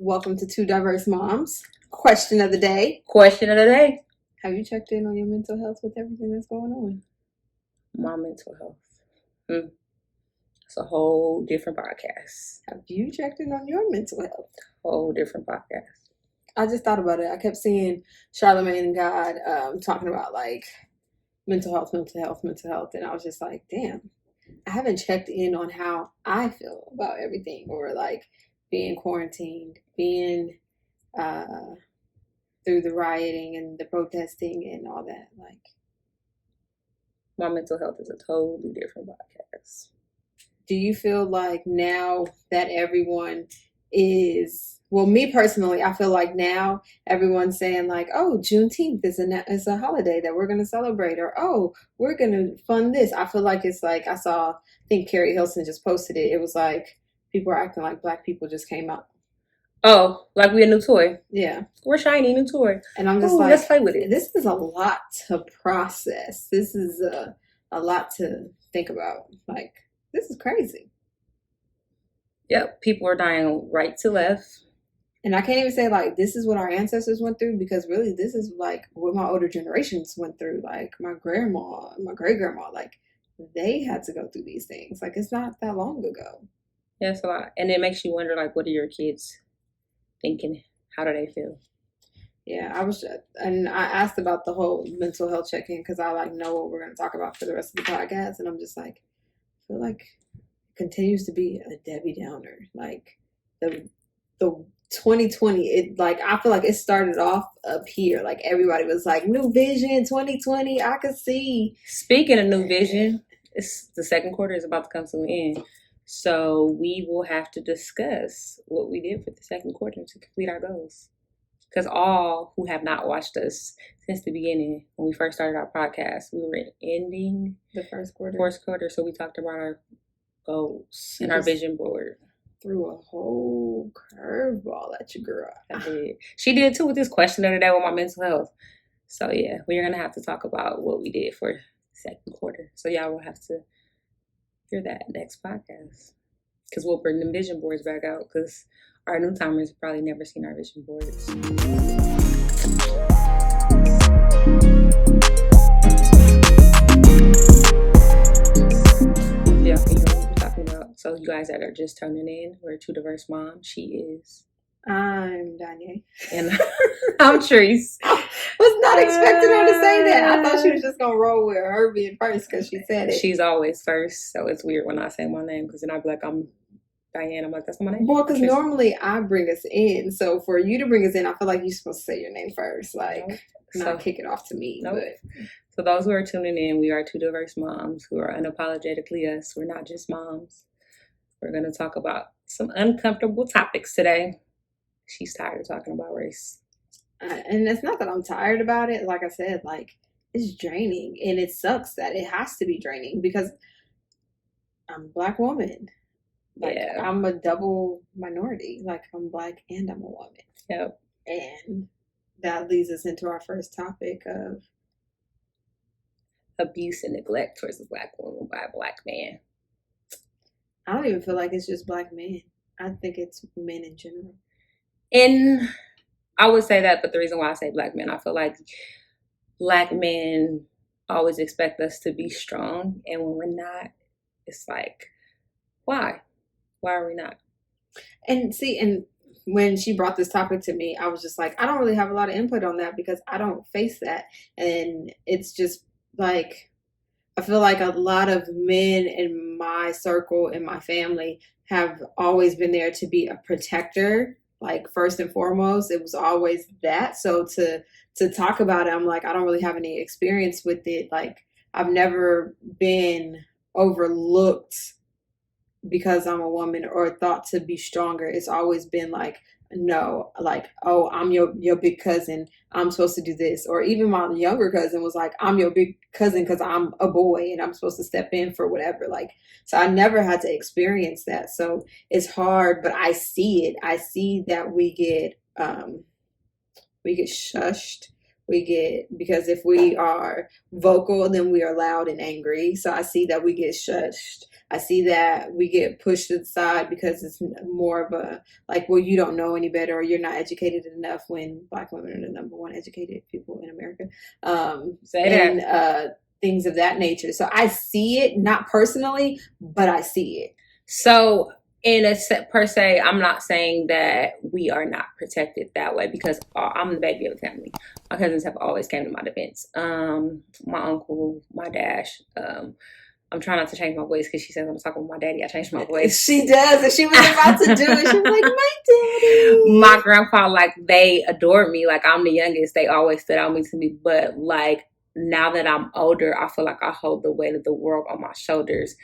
Welcome to Two Diverse Moms. Question of the day. Question of the day. Have you checked in on your mental health with everything that's going on? My mental health. It's a whole different podcast. Have you checked in on your mental health? Whole different podcast. I just thought about it. I kept seeing Charlamagne and God talking about like mental health. And I was just like, damn, I haven't checked in on how I feel about everything, or like being quarantined, being through the rioting and the protesting and all that. Like, my mental health is a totally different podcast. Do you feel like now that everyone is, well, me personally, I feel like now everyone's saying like, oh, Juneteenth is a holiday that we're going to celebrate, or, oh, we're going to fund this. I feel like it's like, I think Carrie Hilson just posted it. It was like, people are acting like Black people just came out. Oh, like we a new toy. Yeah. We're shiny new toy. And I'm just like, let's play with it. This is a lot to process. This is a lot to think about. Like, this is crazy. Yep, people are dying right to left. And I can't even say like this is what our ancestors went through, because really this is like what my older generations went through. Like my grandma, my great grandma, like they had to go through these things. Like it's not that long ago. Yeah, it's a lot. And it makes you wonder, like, what are your kids thinking? How do they feel? Yeah, and I asked about the whole mental health check-in because I like know what we're going to talk about for the rest of the podcast. And I'm just like, I feel like it continues to be a Debbie Downer. Like the 2020, it like, I feel like it started off up here. Like everybody was like, new vision 2020, I could see. Speaking of new vision, it's the second quarter is about to come to an end. So we will have to discuss what we did for the second quarter to complete our goals. Because all who have not watched us since the beginning, when we first started our podcast, we were ending the first quarter. So we talked about our goals and our vision board. Threw a whole curveball at you, girl. I did. She did too with this question of the day with my mental health. So yeah, we're going to have to talk about what we did for the second quarter. So y'all will have to hear that next podcast, because we'll bring the vision boards back out, because our new timers have probably never seen our vision boards. Yeah, you know what we're talking about. So you guys that are just turning in, we're Two Diverse Moms. She is. I'm Danye. And I'm Treese. Was not expecting her to say that. I thought she was just gonna roll with her being first because she said it. She's always first, so it's weird when I say my name, because then I'd be like, I'm Diane. I'm like, that's not my name. Well, because normally I bring us in, so for you to bring us in, I feel like you're supposed to say your name first, like not kick it off to me. Nope. But for those who are tuning in, we are Two Diverse Moms who are unapologetically us. We're not just moms. We're gonna talk about some uncomfortable topics today. She's tired of talking about race. And it's not that I'm tired about it. Like I said, like it's draining, and it sucks that it has to be draining because I'm a Black woman. Like, yeah. I'm a double minority. Like I'm Black and I'm a woman. Yep. And that leads us into our first topic of abuse and neglect towards a Black woman by a Black man. I don't even feel like it's just Black men. I think it's men in general. And I would say that, but the reason why I say Black men, I feel like Black men always expect us to be strong, and when we're not, it's like, why? Why are we not? And see, and when she brought this topic to me, I was just like, I don't really have a lot of input on that because I don't face that. And it's just like, I feel like a lot of men in my circle, in my family, have always been there to be a protector. Like first and foremost, it was always that. So to talk about it, I'm like, I don't really have any experience with it. Like I've never been overlooked because I'm a woman or thought to be stronger. It's always been like, no, like, oh, I'm your big cousin, I'm supposed to do this. Or even my younger cousin was like, I'm your big cousin because I'm a boy and I'm supposed to step in for whatever. Like, so I never had to experience that. So it's hard, but I see it. I see that we get shushed. Because if we are vocal, then we are loud and angry. So I see that we get shushed. I see that we get pushed to the side because it's more of a like, well, you don't know any better, or you're not educated enough, when Black women are the number one educated people in America. Things of that nature. So I see it, not personally, but I see it. So per se, I'm not saying that we are not protected that way, because I'm the baby of the family. My cousins have always came to my defense. My uncle, my dash. I'm trying not to change my voice because she says I'm talking with my daddy. I changed my voice. She does, and she was about to do it. She was like, my daddy. My grandpa, like, they adored me. Like, I'm the youngest. They always stood out to me. But like, now that I'm older, I feel like I hold the weight of the world on my shoulders.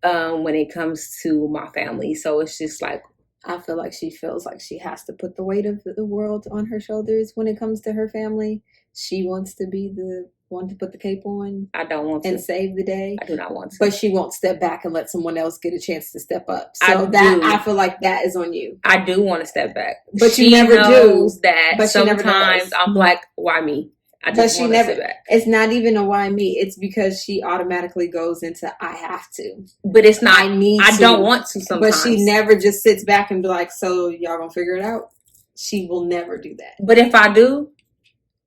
When it comes to my family. So it's just like, I feel like she feels like she has to put the weight of the world on her shoulders when it comes to her family. She wants to be the one to put the cape on. I don't want to. And save the day. I do not want to. But she won't step back and let someone else get a chance to step up. So I feel like that is on you. I do want to step back. But she never knows that. But sometimes I'm like, why me? It's not even a why me. It's because she automatically goes into I have to. But it's not. I don't want to sometimes. But she never just sits back and be like, so y'all gonna figure it out? She will never do that. But if I do,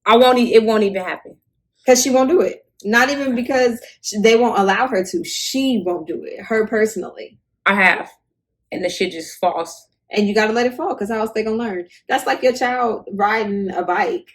it won't even happen. Because she won't do it. Not even because they won't allow her to. She won't do it. Her personally. I have. And the shit just falls. And you got to let it fall, because how else they going to learn? That's like your child riding a bike,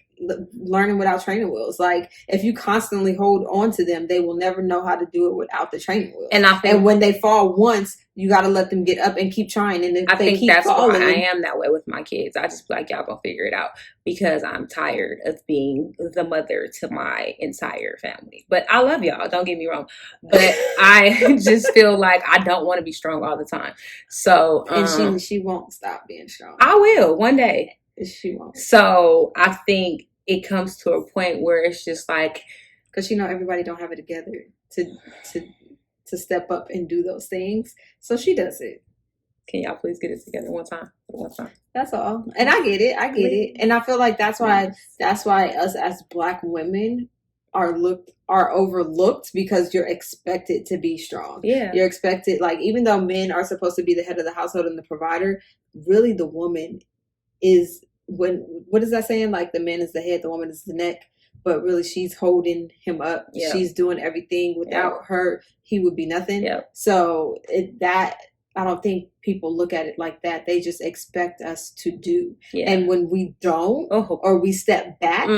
learning without training wheels. Like, if you constantly hold on to them, they will never know how to do it without the training wheels. And when they fall once, you got to let them get up and keep trying. And if they keep falling, why I am that way with my kids. I just be like, y'all gonna figure it out, because I'm tired of being the mother to my entire family. But I love y'all, don't get me wrong. But I just feel like I don't want to be strong all the time. So and she won't stop being strong. I will one day. She won't. So I think it comes to a point where it's just like, because everybody don't have it together to step up and do those things. So she does it. Can y'all please get it together one time? That's all. And I get it. And I feel like that's why us as Black women are overlooked, because you're expected to be strong. Yeah. You're expected, like, even though men are supposed to be the head of the household and the provider, really the woman is, what is that saying? Like, the man is the head, the woman is the neck. But really, she's holding him up. Yep. She's doing everything. Without her, he would be nothing. Yep. So I don't think people look at it like that. They just expect us to do. Yeah. And when we don't, or we step back,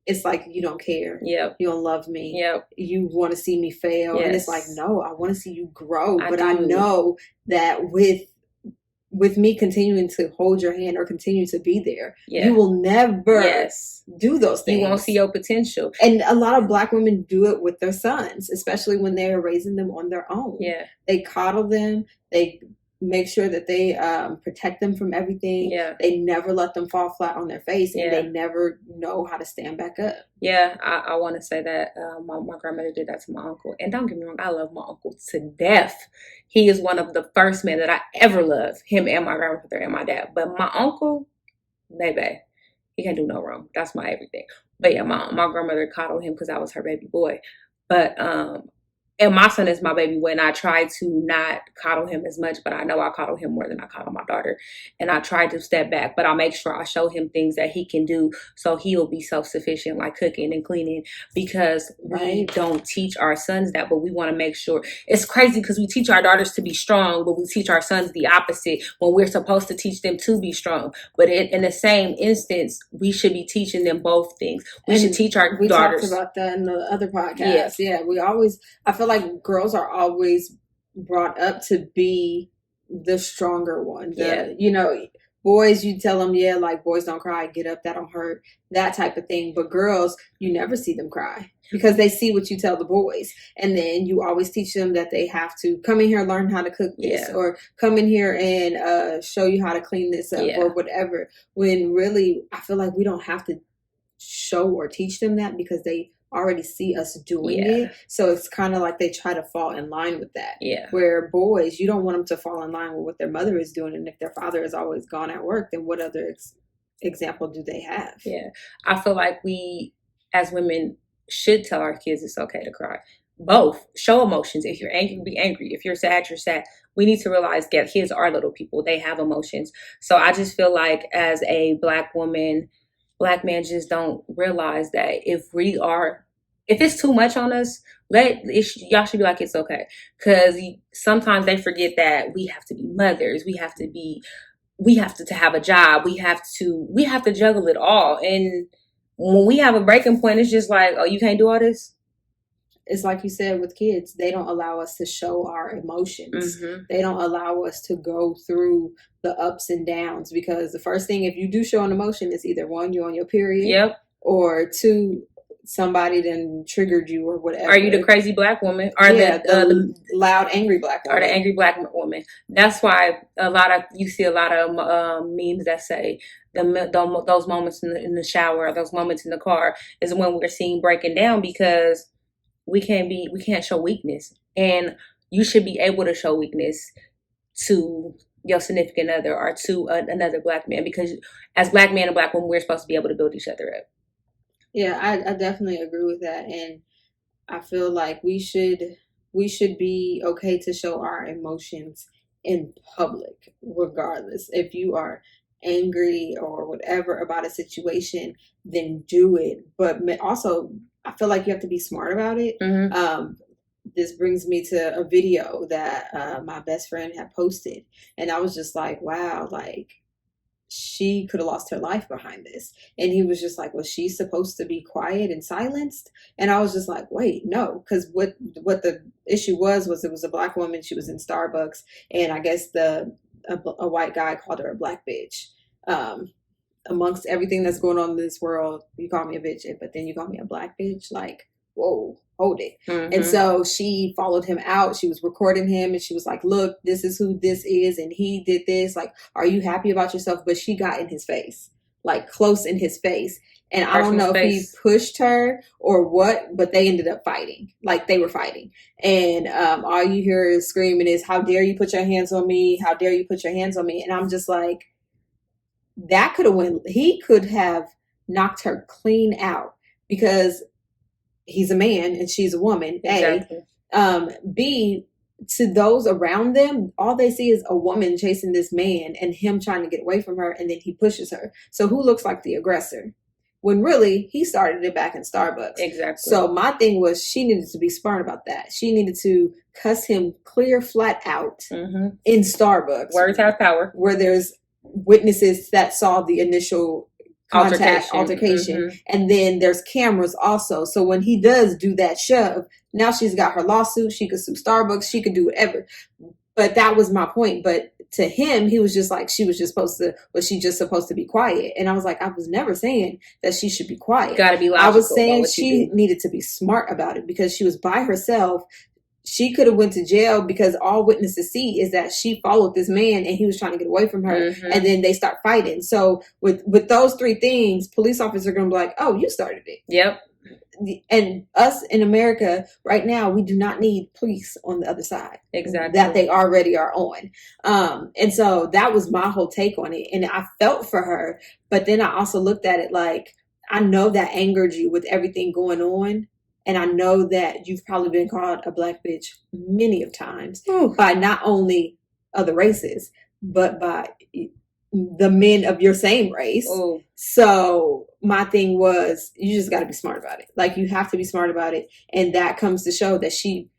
it's like, you don't care. Yep. You don't love me. Yep. You want to see me fail. Yes. And it's like, no, I want to see you grow. I know that with me continuing to hold your hand or continue to be there, you will never do those things. You won't see your potential. And a lot of Black women do it with their sons, especially when they're raising them on their own. Yeah. They coddle them. They make sure that they protect them from everything. Yeah. They never let them fall flat on their face, and they never know how to stand back up. Yeah, I want to say that my grandmother did that to my uncle. And don't get me wrong, I love my uncle to death. He is one of the first men that I ever loved, him and my grandmother and my dad. But my uncle, baby, he can't do no wrong. That's my everything. But yeah, my grandmother coddled him because I was her baby boy. But and my son is my baby boy, and I try to not coddle him as much, but I know I coddle him more than I coddle my daughter. And I try to step back, but I make sure I show him things that he can do so he'll be self-sufficient, like cooking and cleaning, because we don't teach our sons that, but we want to make sure. It's crazy because we teach our daughters to be strong, but we teach our sons the opposite when we're supposed to teach them to be strong. But in the same instance, we should be teaching them both things. We should teach our daughters. We talked about that in the other podcast. Yeah, I feel like girls are always brought up to be the stronger one. Boys, you tell them, like, boys don't cry, get up, that don't hurt, that type of thing. But girls, you never see them cry because they see what you tell the boys. And then you always teach them that they have to come in here and learn how to cook this, or come in here and show you how to clean this up, or whatever. When really, I feel like we don't have to show or teach them that because they already see us doing it. So it's kind of like they try to fall in line with that. Yeah. Where boys, you don't want them to fall in line with what their mother is doing. And if their father is always gone at work, then what other example do they have? Yeah. I feel like we, as women, should tell our kids it's okay to cry. Both. Show emotions. If you're angry, be angry. If you're sad, you're sad. We need to realize that kids are little people. They have emotions. So I just feel like as a Black woman, Black men just don't realize that if it's too much on us, y'all should be like, it's okay. Because sometimes they forget that we have to be mothers. We have to have a job. We have to juggle it all. And when we have a breaking point, it's just like, oh, you can't do all this. It's like you said with kids, they don't allow us to show our emotions. Mm-hmm. They don't allow us to go through the ups and downs, because the first thing, if you do show an emotion, is either one, you're on your period, Yep. or two, somebody then triggered you or whatever. Are you the crazy Black woman? Or the loud, angry Black woman? Or the angry Black woman. That's why you see a lot of memes that say those moments in the shower, those moments in the car is when we're seeing breaking down, because we can't show weakness, and you should be able to show weakness to your significant other or to another Black man, because as Black man and Black woman, we're supposed to be able to build each other up. Yeah, I definitely agree with that, and I feel like we should be okay to show our emotions in public, regardless. If you are angry or whatever about a situation, then do it. But also, I feel like you have to be smart about it. Mm-hmm. This brings me to a video that my best friend had posted, and I was just like, wow, like, she could have lost her life behind this. And he was just like, was she supposed to be quiet and silenced? And I was just like, wait, no, because what the issue was it was a Black woman. She was in Starbucks, and I guess a white guy called her a black bitch. Amongst everything that's going on in this world, you call me a bitch, but then you call me a black bitch. Like, whoa, hold it. Mm-hmm. And so she followed him out. She was recording him, and she was like, look, this is who this is, and he did this. Like, are you happy about yourself? But she got in his face, like close in his face. And I don't know if he pushed her or what, but they ended up fighting. Like, they were fighting. And all you hear is screaming is, how dare you put your hands on me? How dare you put your hands on me? And I'm just like, that could have went, he could have knocked her clean out, because he's a man and she's a woman. Exactly. A. B, to those around them, all they see is a woman chasing this man and him trying to get away from her, and then he pushes her. So who looks like the aggressor? When really, he started it back in Starbucks. Exactly. So my thing was, she needed to be smart about that. She needed to cuss him clear, flat out in Starbucks. Words have power. Where there's witnesses that saw the initial altercation. And then there's cameras also. So when he does do that shove, now she's got her lawsuit. She could sue Starbucks. She could do whatever. But that was my point. But to him, he was just like, was she just supposed to be quiet? And I was like, I was never saying that she should be quiet. Gotta be logical. I was saying she needed to be smart about it, because she was by herself. She could have went to jail, because all witnesses see is that she followed this man and he was trying to get away from her, and then they start fighting. So with those three things, police officers are going to be like, oh, you started it. Yep. And us in America right now, we do not need police on the other side. Exactly. That they already are on. And so that was my whole take on it. And I felt for her, but then I also looked at it like, I know that angered you with everything going on. And I know that you've probably been called a black bitch many of times by not only other races, but by the men of your same race. Ooh. So my thing was, you just got to be smart about it. Like, you have to be smart about it. And that comes to show that she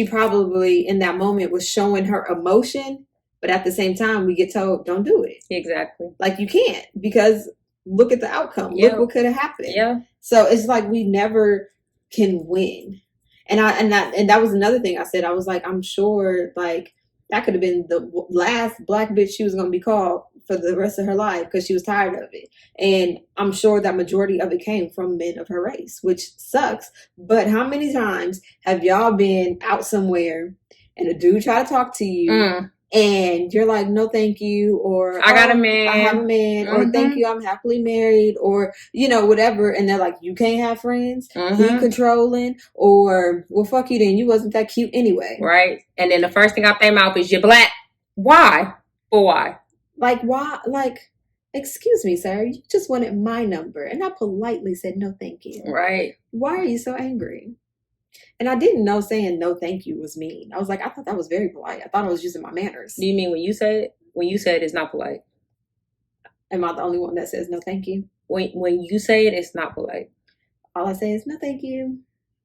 probably in that moment was showing her emotion, but at the same time, we get told, don't do it. Exactly. Like, you can't, because look at the outcome. Yeah. Look what could have happened. Yeah. So it's like, we never can win. And that was another thing I said. I was like, I'm sure like that could have been the last black bitch she was going to be called for the rest of her life, because she was tired of it. And I'm sure that majority of it came from men of her race, which sucks. But how many times have y'all been out somewhere and a dude try to talk to you and you're like, no, thank you, or I got a man. I have a man, or thank you, I'm happily married, or, whatever. And they're like, you can't have friends, he controlling, or, well, fuck you then, you wasn't that cute anyway. Right. And then the first thing out their mouth is, you're black. Why? For why? Like, why? Like, Excuse me, sir, you just wanted my number. And I politely said, no, thank you. Right. Why are you so angry? And I didn't know saying no, thank you was mean. I was like, I thought that was very polite. I thought I was using my manners. Do you mean when you say it? When you say it, it's not polite. Am I the only one that says no, thank you? When you say it, it's not polite. All I say is no, thank you.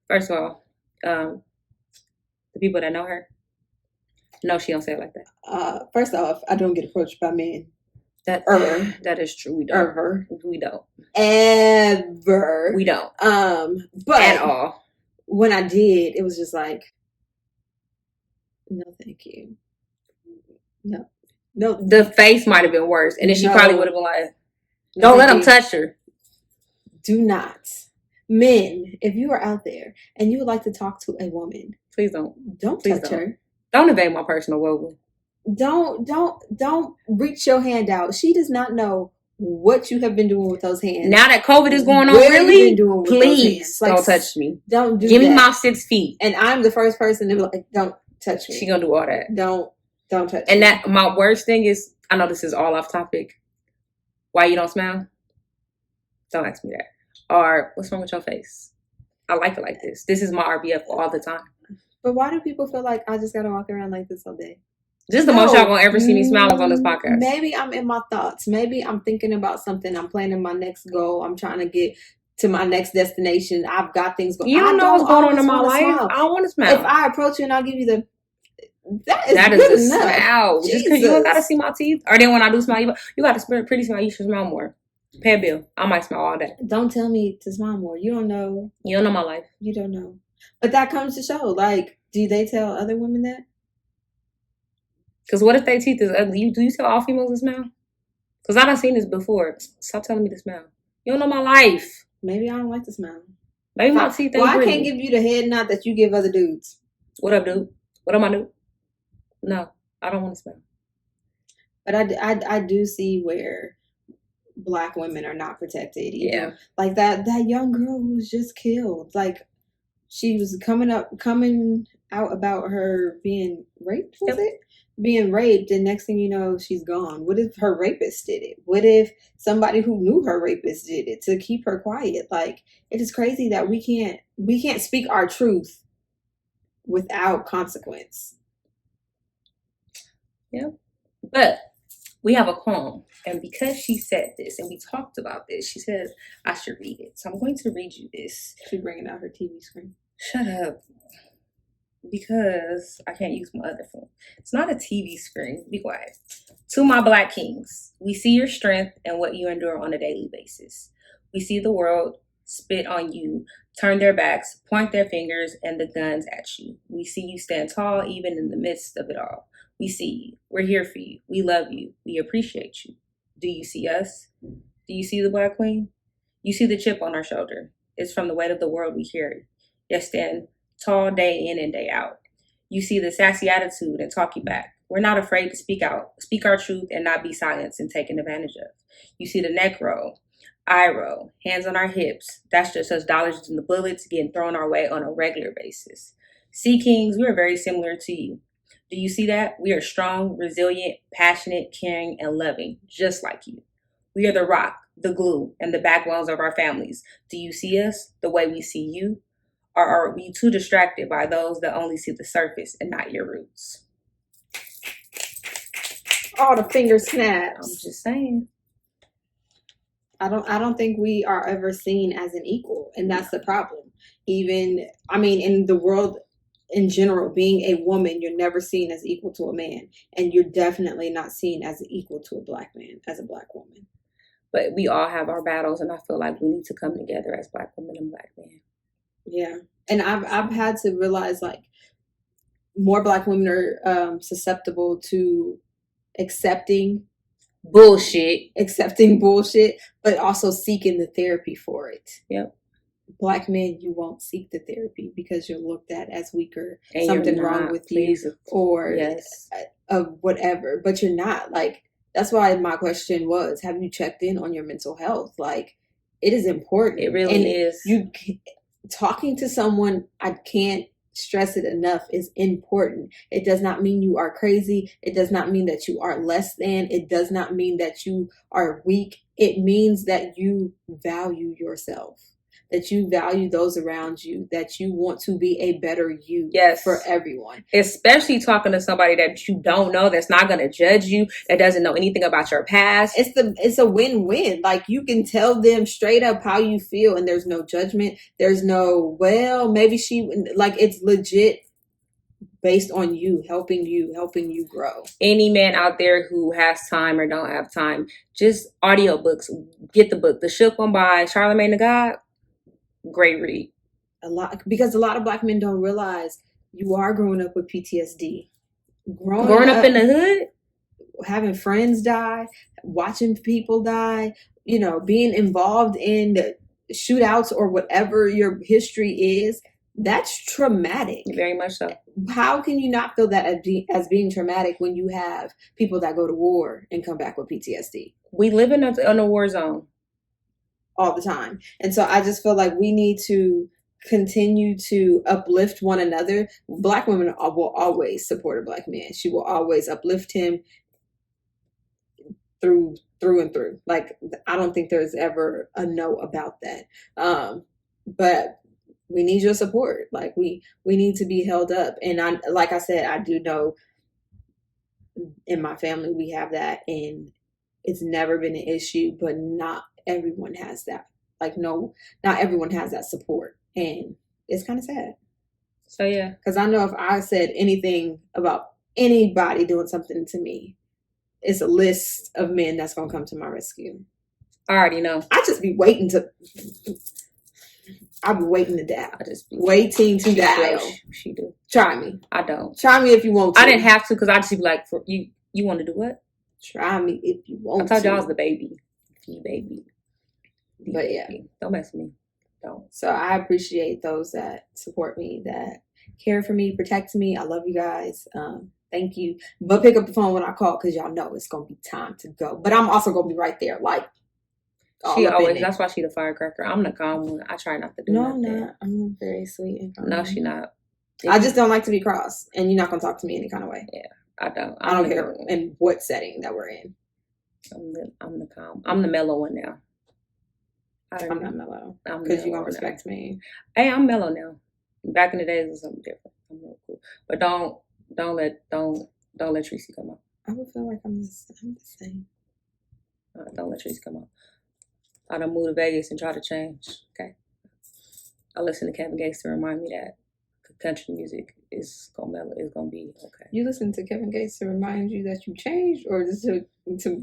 First of all, the people that know her, no, she don't say it like that. First off, I don't get approached by men. That is true. We don't. Ever. We don't. Ever. We don't. But at all. When I did, it was just like, no, thank you. No. The face might have been worse, and then she probably would have been like, no, "Don't let him touch her." Do not, men. If you are out there and you would like to talk to a woman, please don't. Please touch her. Don't invade my personal world. Don't reach your hand out. She does not know what you have been doing with those hands. Now that COVID is going on, really, please don't touch me. Don't do Give that. me my 6 feet. And I'm the first person to be like, don't touch me. She gonna do all that. Don't touch and me. And that my worst thing is, I know this is all off topic. Why you don't smile? Don't ask me that. Or what's wrong with your face? I like it like this. This is my RBF all the time. But why do people feel like I just gotta walk around like this all day? Just the most y'all gonna ever see me smiling on this podcast. Maybe I'm in my thoughts. Maybe I'm thinking about something. I'm planning my next goal. I'm trying to get to my next destination. I've got things going. You don't know what's going on in my life. Smile. I don't want to smile. If I approach you and I'll give you the that is a smile. Just because you don't gotta see my teeth. Or then when I do smile, you got a pretty smile. You should smile more. Pay a bill. I might smile all day. Don't tell me to smile more. You don't know. You don't know my life. You don't know. But that comes to show. Like, do they tell other women that? Because what if their teeth is ugly? Do you tell all females to smile? Because I done seen this before. Stop telling me to smile. You don't know my life. Maybe I don't like to smile. Maybe my teeth ain't Well, I pretty. can't give you the head nod that you give other dudes. What up, dude? What am I do? No, I don't want to smile. But I do see where Black women are not protected. Yeah. Like that young girl who was just killed. Like, she was coming out about her being raped, was it? Being raped, and next thing you know, she's gone. What if her rapist did it? What if somebody who knew her rapist did it to keep her quiet? Like, it is crazy that we can't speak our truth without consequence. Yeah. But we have a poem, and because she said this and we talked about this, she said I should read it. So I'm going to read you this. She's bringing out her TV screen. Shut up. Because I can't use my other phone. It's not a TV screen. Be quiet. To my Black kings, we see your strength and what you endure on a daily basis. We see the world spit on you, turn their backs, point their fingers and the guns at you. We see you stand tall even in the midst of it all. We see you. We're here for you. We love you. We appreciate you. Do you see us? Do you see the Black queen? You see the chip on our shoulder. It's from the weight of the world we carry. Yet stand tall day in and day out. You see the sassy attitude and talk you back. We're not afraid to speak out, speak our truth and not be silenced and taken advantage of. You see the neck roll, eye roll, hands on our hips. That's just us dodging the bullets getting thrown our way on a regular basis. Sea kings, we are very similar to you. Do you see that? We are strong, resilient, passionate, caring, and loving, just like you. We are the rock, the glue, and the backbones of our families. Do you see us the way we see you? Or are we too distracted by those that only see the surface and not your roots? All the finger snaps. I'm just saying. I don't think we are ever seen as an equal, and that's the problem. Even, I mean, in the world in general, being a woman, you're never seen as equal to a man, and you're definitely not seen as equal to a Black man, as a Black woman. But we all have our battles, and I feel like we need to come together as Black women and Black men. Yeah, and I've had to realize, like, more Black women are susceptible to accepting bullshit, but also seeking the therapy for it. Yep. Black men, you won't seek the therapy because you're looked at as weaker, and something wrong with you, or yes, whatever. But you're not. Like, that's why my question was: have you checked in on your mental health? Like, it is important. It really is. Talking to someone, I can't stress it enough, is important. It does not mean you are crazy. It does not mean that you are less than. It does not mean that you are weak. It means that you value yourself, that you value those around you, that you want to be a better you for everyone. Especially talking to somebody that you don't know, that's not going to judge you, that doesn't know anything about your past. It's a win-win. Like, you can tell them straight up how you feel, and there's no judgment. There's no, well, maybe she, like, it's legit based on you, helping you grow. Any man out there who has time or don't have time, just audiobooks. Get the book, The Shook One by Charlamagne the God. Great read. Because a lot of Black men don't realize you are growing up with PTSD. Growing up in the hood, having friends die, watching people die, being involved in shootouts or whatever your history is, that's traumatic. Very much so. How can you not feel that as being traumatic when you have people that go to war and come back with PTSD? We live in a war zone all the time. And so I just feel like we need to continue to uplift one another. Black women will always support a Black man. She will always uplift him through and through. Like, I don't think there's ever a no about that. But we need your support. Like, we need to be held up. And like I said, I do know in my family we have that, and it's never been an issue, but not everyone has that. Like, no, not everyone has that support. And it's kind of sad. So, yeah. Because I know if I said anything about anybody doing something to me, it's a list of men that's going to come to my rescue. I already know. I just be waiting to... I'll be waiting to die. I just be waiting to die. She do. Try me. I don't. Try me if you want to. I didn't have to, because I just be like, for you want to do what? Try me if you want to. I told y'all I was the baby. The baby. But yeah. Don't mess with me. Don't. So I appreciate those that support me, that care for me, protect me. I love you guys. Thank you. But pick up the phone when I call, because y'all know it's going to be time to go. But I'm also going to be right there. Like, she always, that's why she the firecracker. I'm the calm one. I try not to do nothing. No, I'm not. I'm very sweet and calm. No, she not. I just don't like to be cross, and you're not going to talk to me any kind of way. Yeah, I don't. I don't care in what setting that we're in. I'm the calm. I'm the mellow one now. I'm not mellow. Because you're going to respect me. Hey, I'm mellow now. Back in the days, it was something different. I'm real cool. But don't let Tracy come out. I would feel like I'm the same. Don't let Tracy come out. I done moved to Vegas and try to change. Okay. I listen to Kevin Gates to remind me that country music is gonna be okay. You listen to Kevin Gates to remind you that you changed, or just to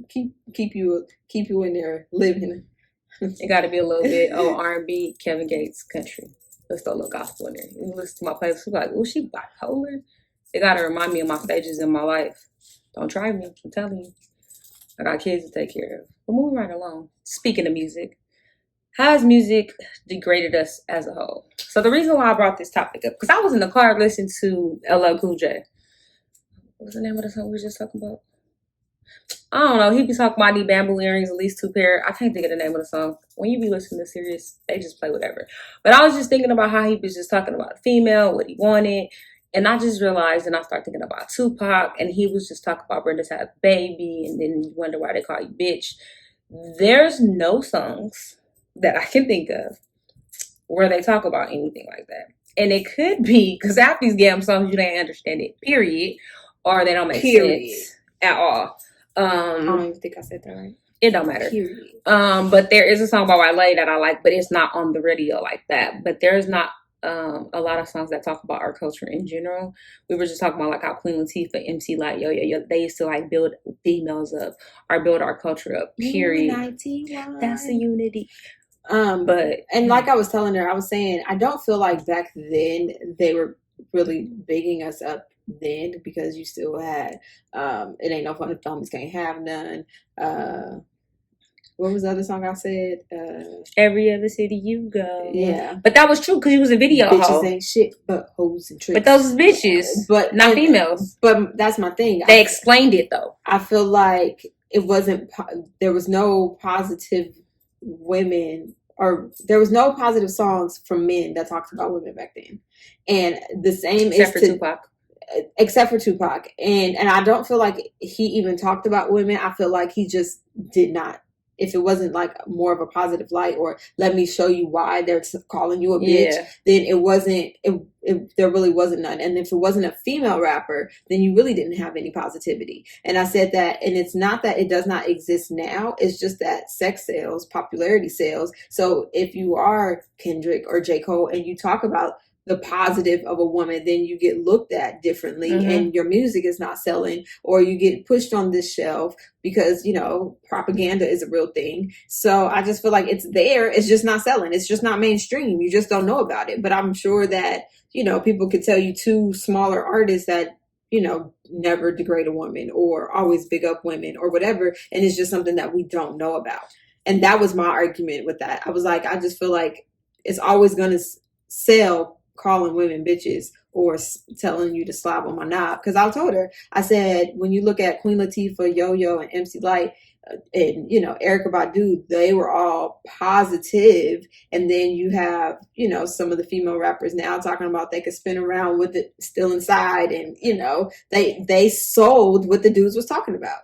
keep you in there living? It got to be a little bit R&B, Kevin Gates, country. Let's throw a little gospel in there. You listen to my playlist, you're like, oh, she bipolar. It got to remind me of my stages in my life. Don't try me. I'm telling you. I got kids to take care of. But moving right along. Speaking of music, how has music degraded us as a whole? So the reason why I brought this topic up, because I was in the car listening to LL Cool J. What was the name of the song we were just talking about? I don't know. He be talking about, I need bamboo earrings, at least 2 pair. I can't think of the name of the song. When you be listening to Sirius, they just play whatever. But I was just thinking about how he was just talking about a female, what he wanted. And I just realized, and I started thinking about Tupac, and he was just talking about Brenda's had a baby, and then you wonder why they call you bitch. There's no songs that I can think of where they talk about anything like that. And it could be because half these damn songs you don't understand it, period, or they don't make sense at all. I don't even think I said that right. It don't matter. Period. But there is a song by Wiley that I like, but it's not on the radio like that. But there's not a lot of songs that talk about our culture in general. We were just talking about like how Queen Latifah, MC Light, Yo, they used to like build females up or build our culture up. Period. That's the unity. But like I was telling her, I was saying I don't feel like back then they were really bigging us up then, because you still had it ain't no fun if homies can't have none. What was the other song I said? Every other city you go. Yeah. But that was true because he was a video bitches hoe. Ain't shit but hoes and tricks. But those bitches, but not females. But that's my thing. They explained it though. I feel like it wasn't, there was no positive women or there was no positive songs from men that talked about women back then. And the same Except is for Tupac. except for Tupac. And I don't feel like he even talked about women. I feel like he just did not. If it wasn't like more of a positive light, or let me show you why they're calling you a bitch, then it wasn't, there really wasn't none. And if it wasn't a female rapper, then you really didn't have any positivity. And I said that, and it's not that it does not exist now. It's just that sex sells, popularity sells. So if you are Kendrick or J. Cole and you talk about the positive of a woman, then you get looked at differently, and your music is not selling, or you get pushed on this shelf because, you know, propaganda is a real thing. So I just feel like it's there. It's just not selling. It's just not mainstream. You just don't know about it. But I'm sure that, you know, people could tell you two smaller artists that, you know, never degrade a woman or always big up women or whatever. And it's just something that we don't know about. And that was my argument with that. I was like, I just feel like it's always going to sell calling women bitches or telling you to slob on my knob. Because I told her, I said, when you look at Queen Latifah, Yo-Yo, and MC Lyte, and, you know, Erykah Badu, they were all positive. And then you have, you know, some of the female rappers now talking about they could spin around with it still inside. And, you know, they sold what the dudes was talking about.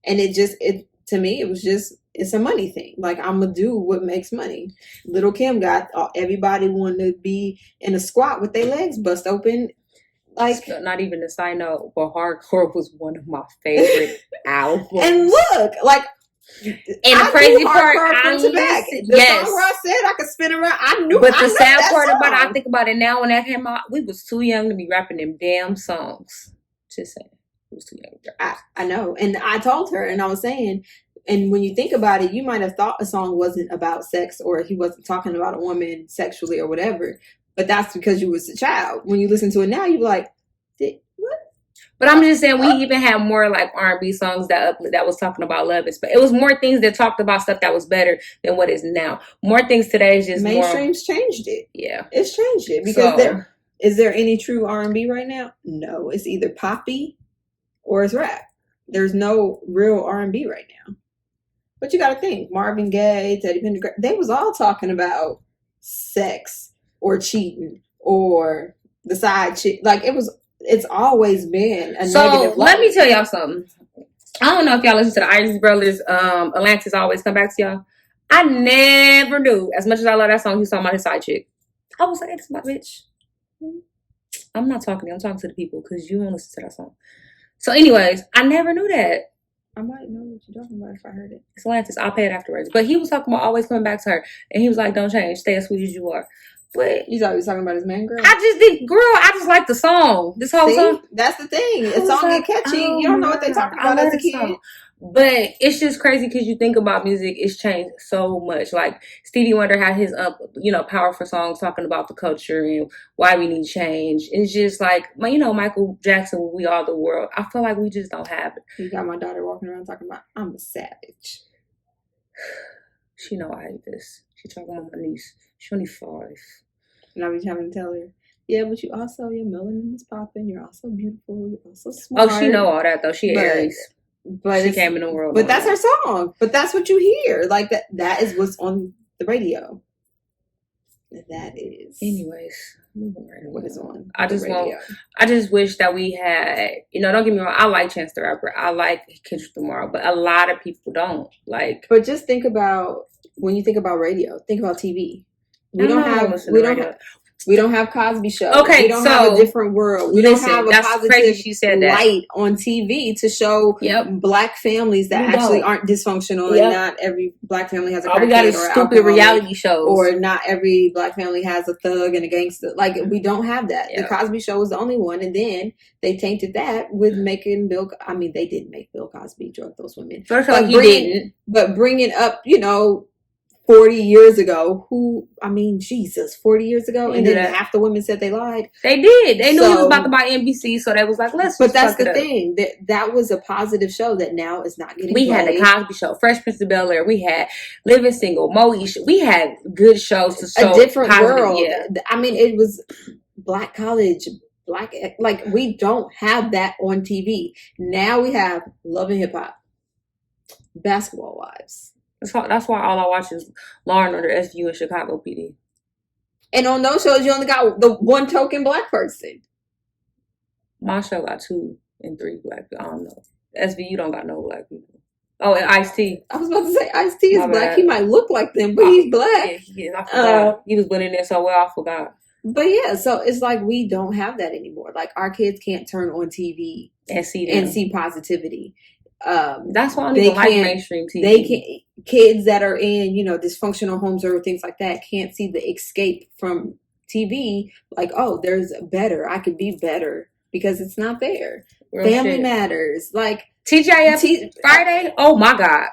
And to me, it was just, it's a money thing. Like, I'm going to do what makes money. Little Kim got everybody wanting to be in a squat with their legs bust open. Like, not even a side note, but Hardcore was one of my favorite albums. And look, like, and the crazy part, I song where I said I could spin around, I knew. But the sad part about it, I think about it now, when that came out, we was too young to be rapping them damn songs. Just saying, we was too young. I know, and I told her, and I was saying. And when you think about it, you might have thought a song wasn't about sex, or he wasn't talking about a woman sexually or whatever. But that's because you was a child. When you listen to it now, you're like, what? But I'm just saying, we even had more like R&B songs that was talking about love. But it was more things that talked about stuff that was better than what is now. More things today is just mainstream's changed it. Yeah, it's changed it because is there any true R&B right now? No, it's either poppy or it's rap. There's no real R&B right now. But you got to think, Marvin Gaye, Teddy Pendergrass, they was all talking about sex or cheating or the side chick. Like, it's always been a negative light. Let me tell y'all something. I don't know if y'all listen to the Iris Brothers, Atlantis Always Come Back to Y'all. I never knew, as much as I love that song, he was talking about his side chick. I was like, hey, this is my bitch. I'm not talking to you. I'm talking to the people because you don't listen to that song. So anyways, I never knew that. I might know what you're talking about if I heard it. It's Atlantis. I'll pay it afterwards. But he was talking about always coming back to her. And he was like, don't change. Stay as sweet as you are. But you thought he was talking about his man, girl? I just think, girl, I just like the song. This whole song. That's the thing. The song get catchy. You don't know what they're talking about as a kid. Song. But it's just crazy because you think about music, it's changed so much. Like Stevie Wonder had his powerful songs talking about the culture and why we need change. It's just like, Michael Jackson, We Are the World. I feel like we just don't have it. You got my daughter walking around talking about, I'm a savage. She know I hate this. She talking about my niece. She's only 5. And I be having to tell her, yeah, but your melanin is popping. You're also beautiful. You're also smart. Oh, she know all that though. She Aries. But she came in the world. But that's her song. But that's what you hear. Like that is what's on the radio. That is. Anyways, what is on? I just wish that we had, don't get me wrong, I like Chance the Rapper. I like Kendrick Lamar, but a lot of people don't. Like, but just think about, when you think about radio, think about TV. We don't have Cosby Show. Okay, we don't have A Different World. We don't have a positive light on TV to show black families that actually aren't dysfunctional, and not every black family has a crackhead, we got is stupid reality shows, or not every black family has a thug and a gangster. Like, we don't have that. The Cosby Show was the only one, and then they tainted that with making they didn't make Bill Cosby drug those women, but bringing up 40 years ago, 40 years ago, and then half the women said they lied. They did. They knew he was about to buy NBC, so they was like, let's. But that's the thing. That was a positive show that now is not getting. We had the Cosby Show, Fresh Prince of Bel-Air. We had Living Single, Moesha. We had good shows to show a different world. Yeah. It was Black college. Like, we don't have that on TV. Now we have Love and Hip Hop, Basketball Wives. That's why all I watch is Law and Order, SVU, and Chicago PD. And on those shows, you only got the one token black person. My show got 2 and 3 black people. I don't know. SVU don't got no black people. Oh, and Ice-T. I was about to say Ice-T is My black. bad. He might look like them, but he's black. Yeah, I forgot. He was blending in so well, I forgot. But yeah, so it's like we don't have that anymore. Like our kids can't turn on TV and see positivity. That's why I don't even like mainstream TV. They can't. Kids that are in dysfunctional homes or things like that can't see the escape from TV. Like, oh, there's better. I could be better because it's not there. Real Family shit. Matters, like TGIF Friday. Oh my God.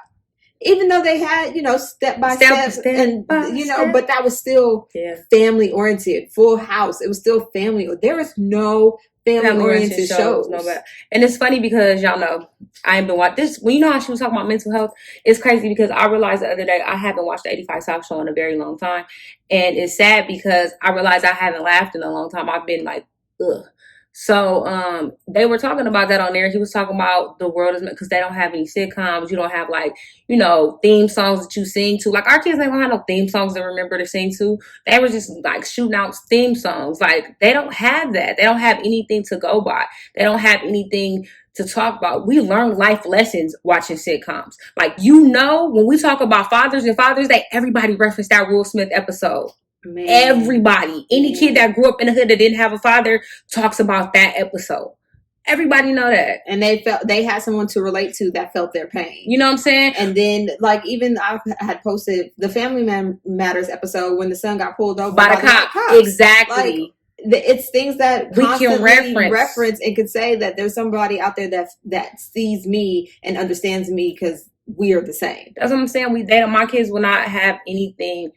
Even though they had, step by step, and but that was still family oriented. Full House, it was still family. There was no family oriented shows. No bad. And it's funny because y'all know I ain't been watching this. Well, you know how she was talking about mental health. It's crazy because I realized the other day I haven't watched the 85 South show in a very long time, and it's sad because I realized I haven't laughed in a long time. I've been like, ugh. So they were talking about that on there. He was talking about the world is because they don't have any sitcoms. You don't have theme songs that you sing to. Like our kids, they don't have no theme songs to remember to sing to. They were just like shooting out theme songs. Like they don't have that. They don't have anything to go by. They don't have anything to talk about. We learn life lessons watching sitcoms. Like when we talk about fathers and Father's Day, everybody referenced that Will Smith episode. Man. Everybody, any kid that grew up in the hood that didn't have a father talks about that episode. Everybody know that, and they had someone to relate to that felt their pain. You know what I'm saying? And then, even I had posted the Family Matters episode when the son got pulled over by the cops. Exactly. It's things that we can reference and could say that there's somebody out there that sees me and understands me because we are the same. That's what I'm saying. My kids will not have anything.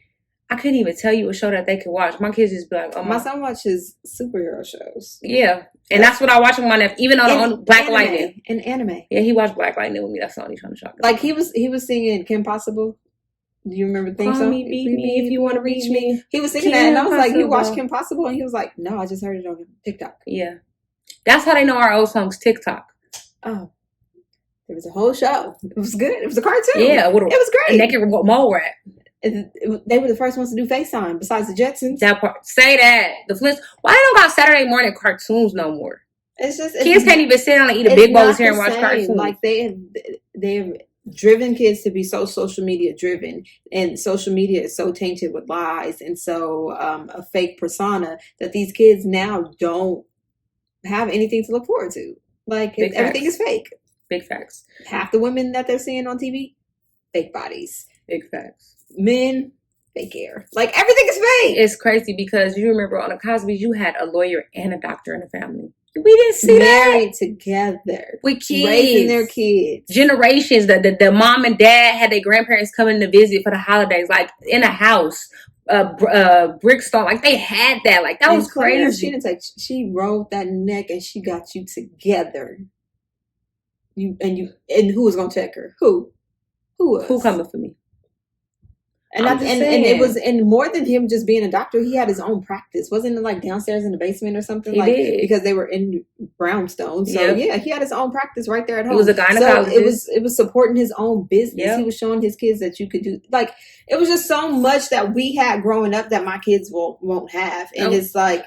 I couldn't even tell you a show that they could watch. My kids just be like, oh, my son watches superhero shows. Yeah. And that's what I watch him on, even on Black Lightning. And anime. Yeah, he watched Black Lightning with me. That's the only trying to shock. Like he was singing Kim Possible. Do you remember the thing? Call me, beat me if you want to reach me. He was singing that and I was like, you watched Kim Possible? And he was like, no, I just heard it on TikTok. Yeah. That's how they know our old songs, TikTok. Oh. There was a whole show. It was good. It was a cartoon. Yeah. It was great. A naked mole rat. They were the first ones to do FaceTime besides the Jetsons. That part. Say that. The Flintstones. Why they don't got Saturday morning cartoons no more? It's just kids can't even sit down and eat a big bowl here and watch cartoons. Like they've driven kids to be so social media driven, and social media is so tainted with lies and so a fake persona that these kids now don't have anything to look forward to. Like everything is fake. Big facts. Half the women that they're seeing on TV, fake bodies. Big facts. Men, fake hair. Like everything is fake. It's crazy because you remember on the Cosby's, you had a lawyer and a doctor in the family. We didn't see married together with kids, raising their kids. Generations. The mom and dad had their grandparents coming to visit for the holidays, like in a house, brickstone. Like they had that. Like that was crazy. She rolled that neck and she got you together. And who was gonna check her? Who was? Who coming for me? And it was, and more than him just being a doctor, he had his own practice. Wasn't it like downstairs in the basement or something? He did. Because they were in brownstone. So yeah, he had his own practice right there at home. He was a gynecologist. So it was supporting his own business. Yep. He was showing his kids that you could do, like, it was just so much that we had growing up that my kids won't have. And it's like,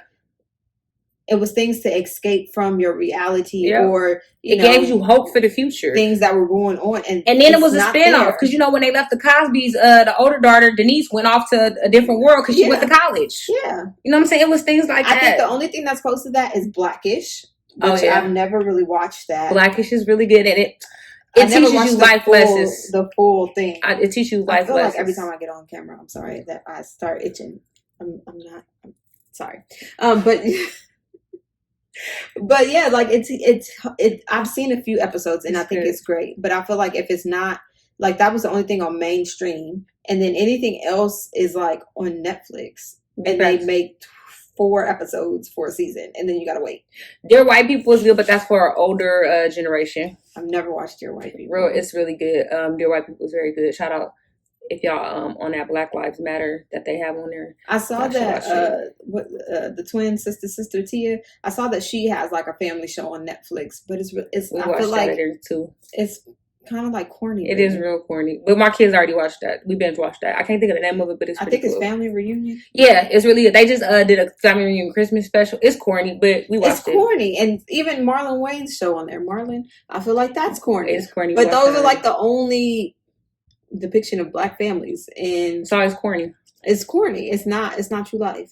it was things to escape from your reality, or it gave you hope for the future. Things that were going on, and then it was a spinoff because when they left the Cosbys, the older daughter Denise went off to a different world because she went to college. Yeah, you know what I'm saying? It was things like that. I think the only thing that's close to that is Blackish, which I've never really watched that. Blackish is really good, and it teaches you life lessons. The full thing. It teaches you life lessons. Like every time I get on camera, I'm sorry that I start itching. I'm sorry, But yeah, like it's I've seen a few episodes and I think it's great, but I feel like if it's not, like, that was the only thing on mainstream, and then anything else is like on Netflix, and they make 4 episodes for a season, and then you gotta wait. Dear White People is good, but that's for our older generation. I've never watched Dear White People. It's really good. Dear White People is very good. Shout out if y'all on that Black Lives Matter that they have on there. I saw that the twin sister Tia. I saw that she has like a family show on Netflix, but I feel like there too. It's kind of like corny. It is real corny. But my kids already watched that. We binge watched that. I can't think of the name of it, but it's pretty cool. It's Family Reunion. Yeah, it's really good. They just did a Family Reunion Christmas special. It's corny, but we watched it. It's corny. And even Marlon Wayne's show on there. Marlon, I feel like that's corny. It's corny. But those are like the only depiction of black families. And it's always corny. It's corny. It's not true life.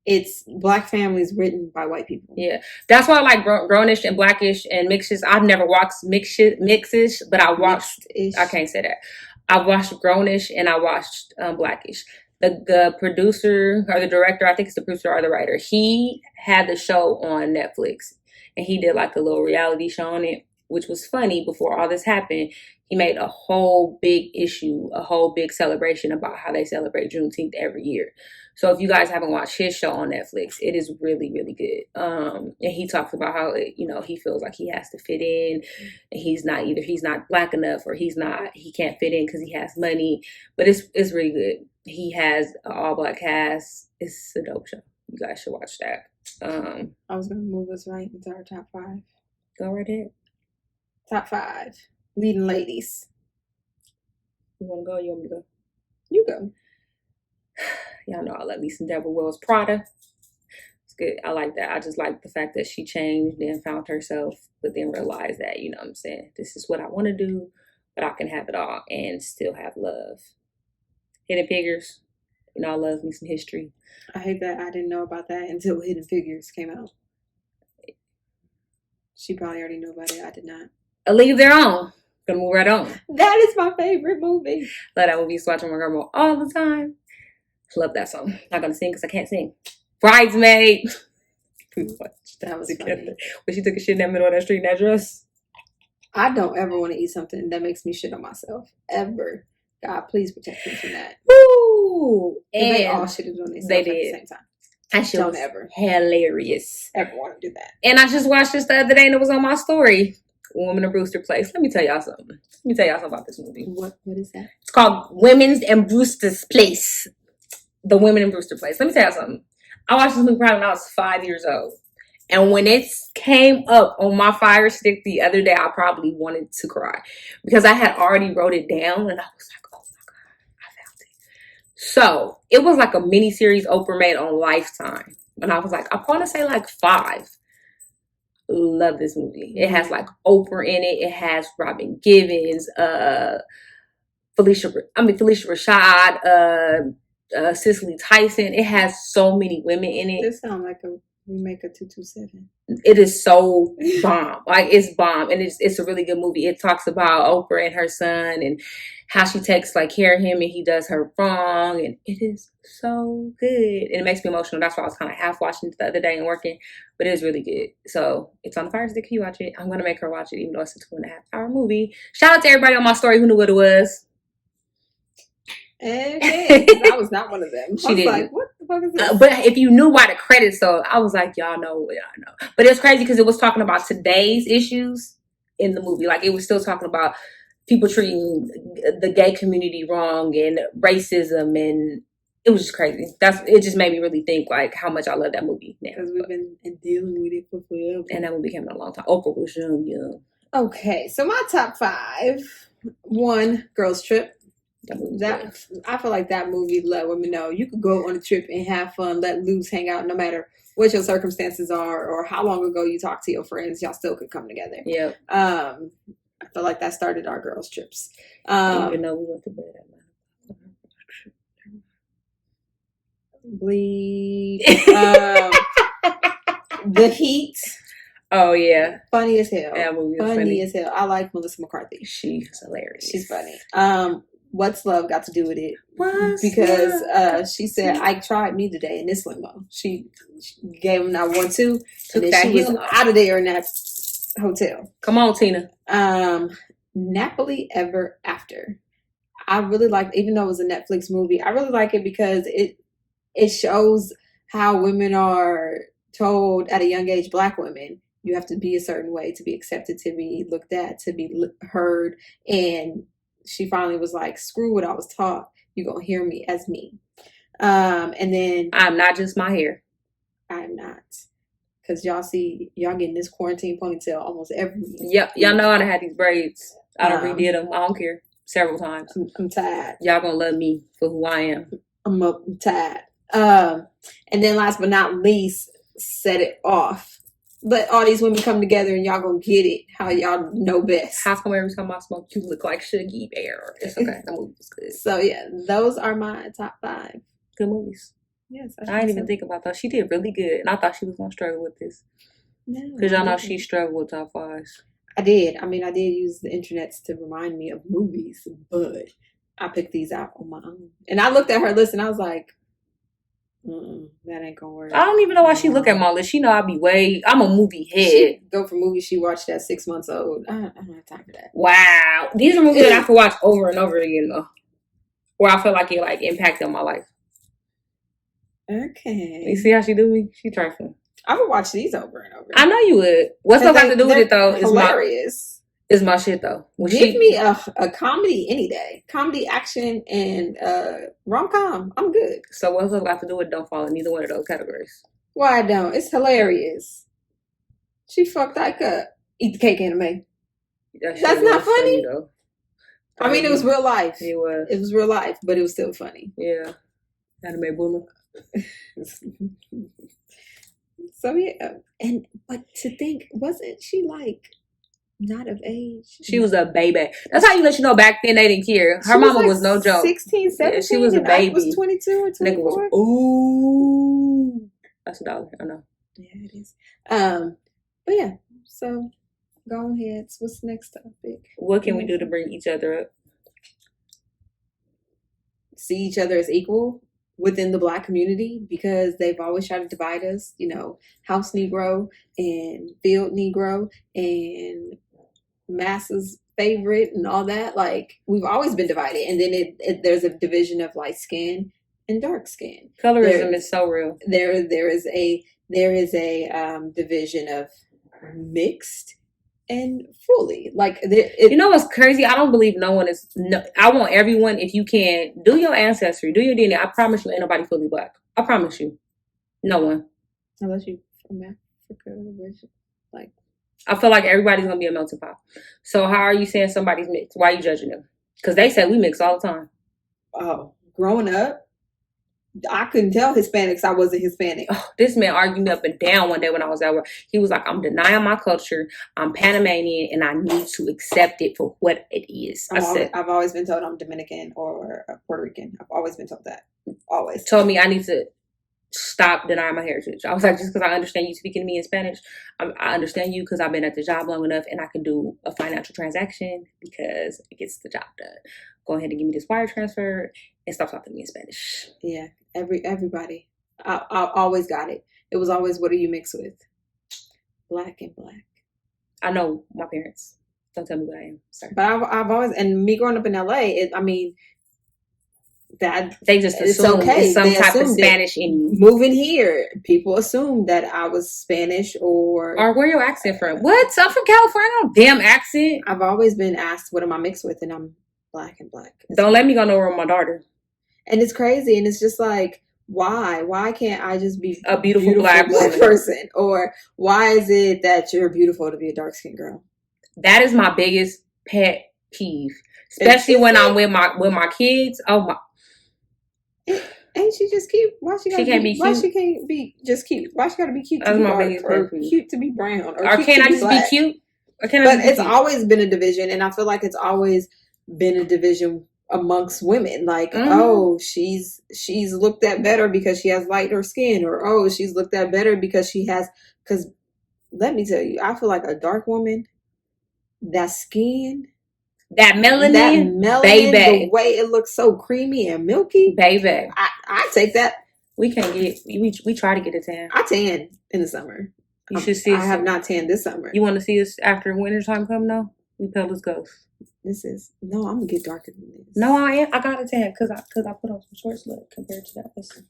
It's black families written by white people. Yeah. That's why I like grownish and blackish and mixes. I've never watched mixes, but I watched, I can't say that. I watched grownish and I watched blackish. The producer or the director, I think it's the producer or the writer, he had the show on Netflix and he did like a little reality show on it, which was funny. Before all this happened, he made a whole big issue, a whole big celebration about how they celebrate Juneteenth every year. So if you guys haven't watched his show on Netflix, it is really, really good. And he talks about how, he feels like he has to fit in. And he's not black enough or he can't fit in because he has money. But it's really good. He has an all black cast. It's a dope show. You guys should watch that. I was going to move us right into our top 5. Go right ahead. Top 5. Leading ladies. You want to go or you want me to go? You go. Y'all know I love me some Deborah Wells Prada. It's good. I like that. I just like the fact that she changed and found herself, but then realized that, you know what I'm saying, this is what I want to do, but I can have it all and still have love. Hidden Figures. I love me some history. I hate that I didn't know about that until Hidden Figures came out. She probably already knew about it. I did not. A League of Their Own. Gonna move right on. That is my favorite movie. Love that movie. Watching my grandma all the time. Love that song. Not gonna sing because I can't sing. Bridesmaid. That was funny. When she took a shit in the middle of that street in that dress. I don't ever want to eat something that makes me shit on myself. Ever. God, please protect me from that. Woo! And they all shitted on themselves they at did. the same time. And she don't was ever. Hilarious. Ever want to do that. And I just watched this the other day and it was on my story. Woman in Brewster Place. Let me tell y'all something. About this movie. What is that? It's called Women's in Brewster's Place. The Women in Brewster Place. Let me tell you something. I watched this movie probably when I was 5 years old. And when it came up on my Fire Stick the other day, I probably wanted to cry. Because I had already wrote it down and I was like, oh my God, I found it. So, it was like a mini-series Oprah made on Lifetime. And I was like, I want to say like 5. Love this movie. It has like Oprah in it. It has Robin Givens, Felicia Rashad, Cicely Tyson. It has so many women in it. This sounds like a remake of 227. It is so bomb. Like it's bomb, and it's a really good movie. It talks about Oprah and her son and how she takes like care of him and he does her wrong, and it is so good. And it makes me emotional. That's why I was kind of half watching it the other day and working, but it is really good. So it's on the Fire Stick. You watch it. I'm gonna make her watch it, even though it's a 2.5 hour movie. Shout out to everybody on my story who knew what it was. I was not one of them. She didn't. Like, what the fuck is this? But if you knew why the credits, so I was like, y'all know. But it's crazy because it was talking about today's issues in the movie. Like it was still talking about people treating the gay community wrong and racism, and it was just crazy. It just made me really think like how much I love that movie now. Because we've been dealing with it for forever. And that movie came out a long time. Oprah was young. Okay, so my top 5. 1, Girls Trip. That I feel like that movie let women know you could go on a trip and have fun, let loose, hang out, no matter what your circumstances are or how long ago you talked to your friends, y'all still could come together. Yeah. I feel like that started our girls' trips. Even though we went to bed at night. Bleed. The Heat. Oh yeah. Funny as hell. That movie was funny as hell. I like Melissa McCarthy. She's hilarious. She's funny. What's Love got to do with it? Because she said Ike tried me today in this limo. She gave him that 1-2, and then she was out of there in that hotel. Come on, Tina. Nappily Ever After. I really like, even though it was a Netflix movie, I really like it because it shows how women are told at a young age, Black women, you have to be a certain way to be accepted, to be looked at, to be heard, and she finally was like, screw what I was taught. You're going to hear me as me. And then I'm not just my hair. I'm not. Because y'all getting this quarantine ponytail almost every week. Yep, y'all know I done had these braids. I done Um, redid them. I don't care. Several times. I'm tired. Y'all gonna love me for who I am. I'm tired. And then last but not least, set it off. Let all these women come together and y'all gonna get it how y'all know best. How come every time I smoke, you look like Shuggy Bear? It's okay. That movie was good. So yeah, those are my top 5. Good movies. Yes, I didn't even think about that. She did really good, and I thought she was gonna struggle with this No, because y'all know she struggled with top 5s. I did. I mean, I did use the internet to remind me of movies, but I picked these out on my own. And I looked at her list and I was like, that ain't gonna work. I don't even know why she look at my list. She know I'm a movie head. She go for movies she watched at 6 months old. I don't have time for that. Wow. These are movies that I could watch over and over again though. Where I feel like it like impacted my life. Okay. You see how she do me? She trifling. I would watch these over and over. I know you would. What's up got to do with it though? Hilarious. Is my shit though. Give me a comedy any day. Comedy, action, and rom-com. I'm good. So what's up got to do with don't fall in either one of those categories? Why I don't? It's hilarious. She fucked Ike up. Eat the cake anime. That's not funny. Though. I mean, it was real life. It was. It was real life, but it was still funny. Yeah. Anime bully. So yeah, but to think, wasn't she like not of age? She was a baby. That's how you let you know back then they didn't care. Her mama was no joke. 16, 17. Yeah, she was a baby. I was 22 or 24. Nigga was, ooh. That's $1. I know. Yeah, it is. But yeah, so go ahead. What's the next topic? What can we do to bring each other up? See each other as equal within the Black community, because they've always tried to divide us, house Negro and field Negro and masses favorite and all that. Like, we've always been divided. And then there's a division of light skin and dark skin. Colorism is so real. There is a division of mixed and fully. Like, you know what's crazy? I don't believe no one is. No, I want everyone, if you can, do your ancestry, do your DNA. I promise you, ain't nobody fully Black. I promise you, no one. Unless you from Africa, like. I feel like everybody's gonna be a melting pot. So how are you saying somebody's mixed? Why are you judging them? Because they say we mix all the time. Oh, growing up, I couldn't tell Hispanics I wasn't Hispanic. Oh, this man argued me up and down one day when I was at work. He was like, I'm denying my culture. I'm Panamanian and I need to accept it for what it is. I've always been told I'm Dominican or Puerto Rican. I've always been told that. Always. Told me I need to stop denying my heritage. I was like, just because I understand you speaking to me in Spanish, I understand you because I've been at the job long enough and I can do a financial transaction because it gets the job done. Go ahead and give me this wire transfer and stop talking to me in Spanish. Yeah, everybody. I always got it. It was always, what are you mixed with? Black and Black. I know my parents. Don't tell me what I am. Sorry. But I've always, and me growing up in LA, that they just assume it's some type of Spanish in you. Moving here, people assumed that I was Spanish or where your accent from? What? I'm from California. Damn accent. I've always been asked, what am I mixed with? And I'm Black and Black. Don't let me go nowhere with my daughter. And it's crazy, and it's just like, why? Why can't I just be a beautiful black person? Or why is it that you're beautiful to be a dark skinned girl? That is my biggest pet peeve, especially when I'm with my kids. Oh my. Ain't she just cute? Why she can't be cute? Why she can't be just cute? Why she gotta be cute to be dark or cute to be brown? Or can't I just be cute? But it's always been a division, and I feel like it's always been a division amongst women. Like, oh, she's looked at better because she has lighter skin, or oh, she's looked at better because because let me tell you, I feel like a dark woman, that skin, that melanin, baby, the way it looks so creamy and milky, baby, I take that. We can't get we try to get a tan. I tan in the summer. You should see us. I have not tanned this summer. You want to see us after winter time come though? We pale as ghosts. I'm gonna get darker than this. No, I got a tan because I put on some shorts compared to that. Listen.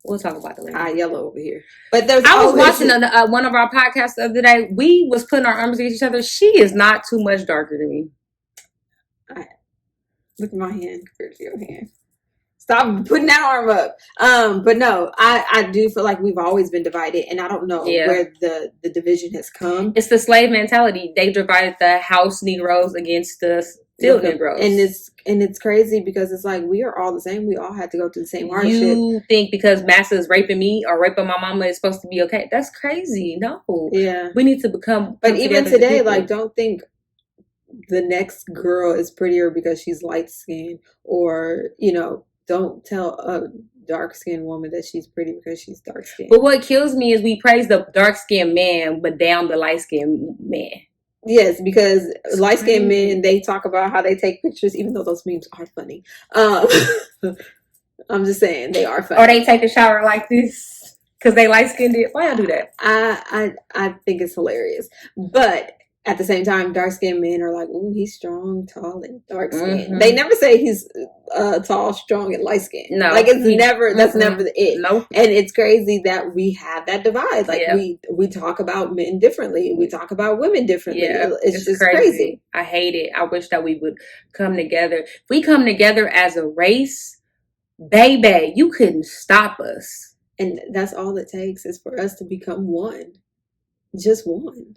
We'll talk about it later. High yellow over here. But I was watching one of our podcasts the other day. We was putting our arms against each other. She is not too much darker than me. Look at my hand compared to your hand. Stop putting that arm up. But no, I do feel like we've always been divided, and I don't know where the division has come. It's the slave mentality. They divided the house Negroes against the field Negroes, and it's crazy because it's like we are all the same. We all had to go through the same hardship. You think because massa is raping me or raping my mama is supposed to be okay? That's crazy. No. Yeah, we need to become. But even today, like, don't think the next girl is prettier because she's light skinned, or don't tell a dark skinned woman that she's pretty because she's dark skinned. But what kills me is we praise the dark skinned man but down the light skinned man. Yes, because light skinned men, they talk about how they take pictures, even though those memes are funny. I'm just saying they are funny. Or they take a shower like this because they light skinned. Why y'all do that? I think it's hilarious, but at the same time, dark skinned men are like, "Ooh, he's strong, tall, and dark skinned." Mm-hmm. They never say he's tall, strong, and light skinned. No, like it's never. That's never the it. Nope. And it's crazy that we have that divide. Like we talk about men differently. We talk about women differently. Yeah, it's just crazy. I hate it. I wish that we would come together. If we come together as a race, baby, you couldn't stop us. And that's all it takes is for us to become one, just one.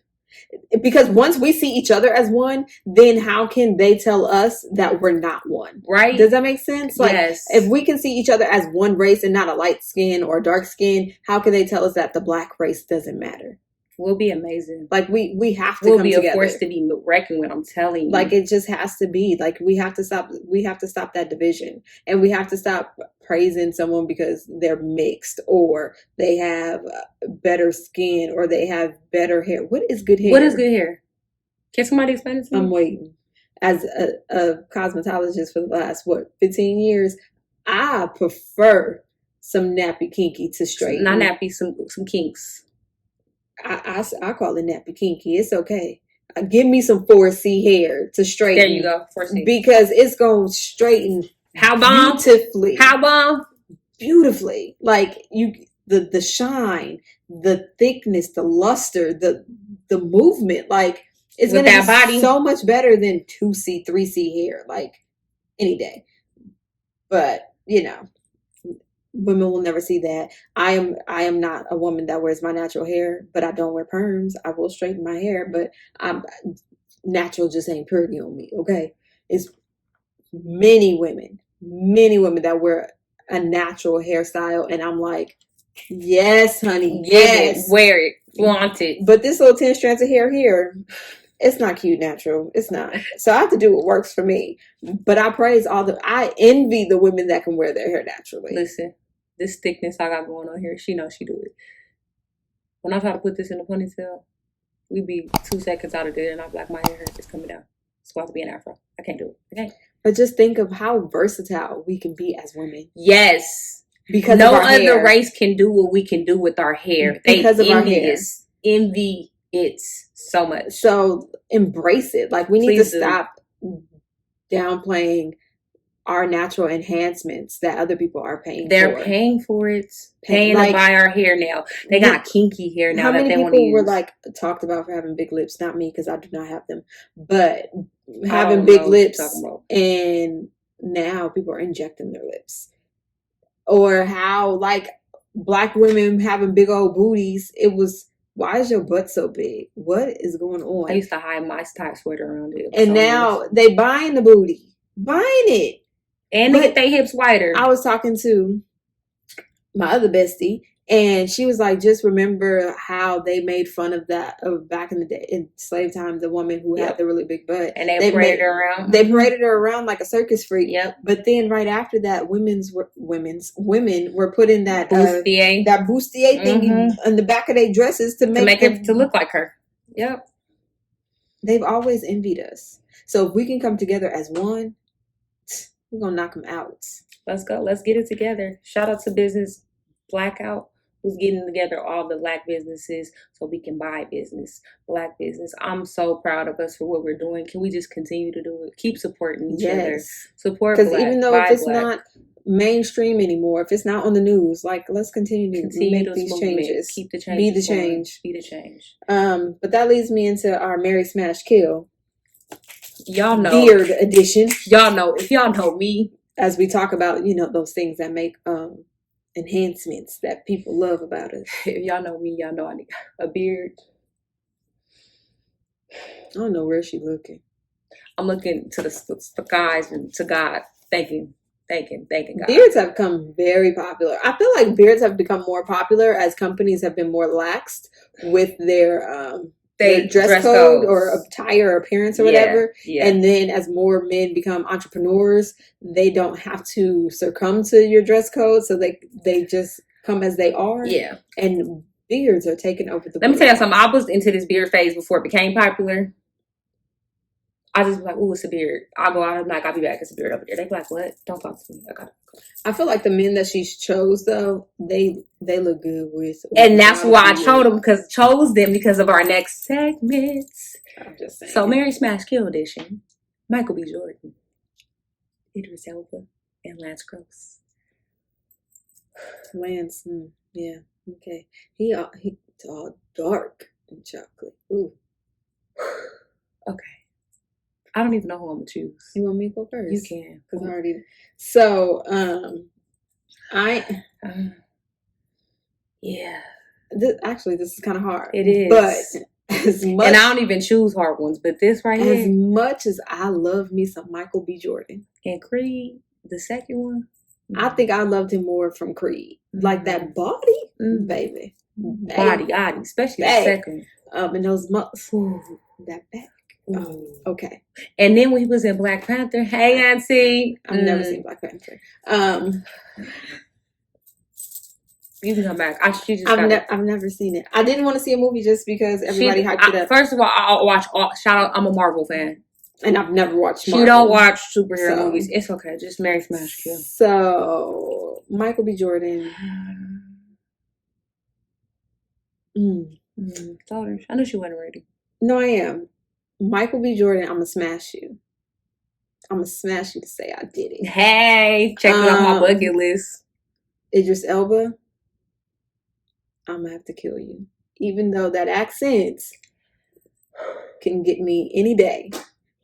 Because once we see each other as one, then how can they tell us that we're not one? Right? Does that make sense? Like, yes. If we can see each other as one race and not a light skin or dark skin, how can they tell us that the black race doesn't matter? We'll be amazing. Like we have to come together. We'll be a force to be reckoned with. I'm telling you. Like it just has to be. Like we have to stop that division, and we have to stop praising someone because they're mixed or they have better skin or they have better hair. What is good hair? What is good hair? Can somebody explain it to me? I'm waiting. As a cosmetologist for the last 15 years, I prefer some nappy kinky to straight. Not nappy, some kinks. I call it nappy kinky. It's okay. Give me some 4C hair to straighten. There you go, 4C. Because it's going to straighten beautifully. How bomb? Beautifully. Like the shine, the thickness, the luster, the movement. Like it's going to be body so much better than 2C, 3C hair. Like any day. But, women will never see that. I am not a woman that wears my natural hair, but I don't wear perms. I will straighten my hair, but I'm natural just ain't pretty on me. Okay, it's many women that wear a natural hairstyle, and I'm like, yes, honey, yes, wear it, flaunt it. But this little 10 strands of hair here, it's not cute natural. It's not. So I have to do what works for me. But I I envy the women that can wear their hair naturally. Listen, this thickness I got going on here, she knows she do it. When I try to put this in a ponytail, we be 2 seconds out of there and I'm like, my hair is coming down. It's supposed to be an afro. I can't do it. Okay. But just think of how versatile we can be as women. Yes. Because no other race can do what we can do with our hair. Because of our hair. Envy it so much. So embrace it. Like we need to stop downplaying our natural enhancements that other people are paying for. They're paying for it. Paying to buy our hair now. They got kinky hair now that they want to use. How many people were like talked about for having big lips? Not me because I do not have them. But having big lips, and now people are injecting their lips. Or how like black women having big old booties. It was, why is your butt so big? What is going on? I used to hide my tight sweater around it. And now they buying the booty. Buying it. And they get their hips wider. I was talking to my other bestie, and she was like, just remember how they made fun of that back in the day, in slave time, the woman who had the really big butt. And they paraded her around. They paraded her around like a circus freak. Yep. But then right after that, women were put in that bustier thing in the back of their dresses to make it to look like her. Yep. They've always envied us. So if we can come together as one, we're going to knock them out. Let's go. Let's get it together. Shout out to Business Blackout, who's getting together all the black businesses so we can buy black business. I'm so proud of us for what we're doing. Can we just continue to do it? Keep supporting each other. Support black. Because even though if it's not mainstream anymore, if it's not on the news, like let's continue to make these changes. Keep the change. Be the change. Be the change. But that leads me into our Marry Smash Kill. Y'all know Beard edition. Y'all know, if y'all know me, as we talk about, those things that make enhancements that people love about us. If y'all know me, y'all know I need a beard. I don't know where she looking. I'm looking to the skies and to God, thanking God. Beards have become very popular. I feel like beards have become more popular as companies have been more laxed with their dress code or attire or appearance or whatever. Yeah. And then as more men become entrepreneurs, they don't have to succumb to your dress code. So they just come as they are. Yeah. And beards are taking over the Let me tell you something. I was into this beard phase before it became popular. I just be like, ooh, it's a beard. I'll go out and I'll be back. It's a beard over there. They be like, what? Don't talk to me. I feel like the men that she chose though, they look good with. And that's why I chose them because of our next segments. I'm just saying. So Mary Smash Kill Edition, Michael B. Jordan, Idris Elba, and Lance Gross. Lance, yeah, okay. He's all dark and chocolate. Ooh. Okay. I don't even know who I'm gonna choose. You want me to go first? You can. Because I already. So, yeah. This is kind of hard. It is. But as much, and I don't even choose hard ones, but this right here. As much as I love me some Michael B. Jordan and Creed, the second one, I think I loved him more from Creed. Like that body, baby. Body, especially the second. And those muscles, that back. Oh, okay. And then when he was in Black Panther, hey Auntie, I've never seen Black Panther. You can come back. I've never seen it. I didn't want to see a movie just because everybody hyped it up. First of all, I'll watch shout out. I'm a Marvel fan, and I've never watched Marvel. She don't watch superhero movies. It's okay. Just Mary Smash Kill. So Michael B. Jordan. Told her. I knew she wasn't ready. No, I am. Michael B. Jordan, I'm gonna smash you. I'm gonna smash you to say I did it. Hey, check it off my bucket list. Idris Elba, I'm gonna have to kill you. Even though that accent can get me any day.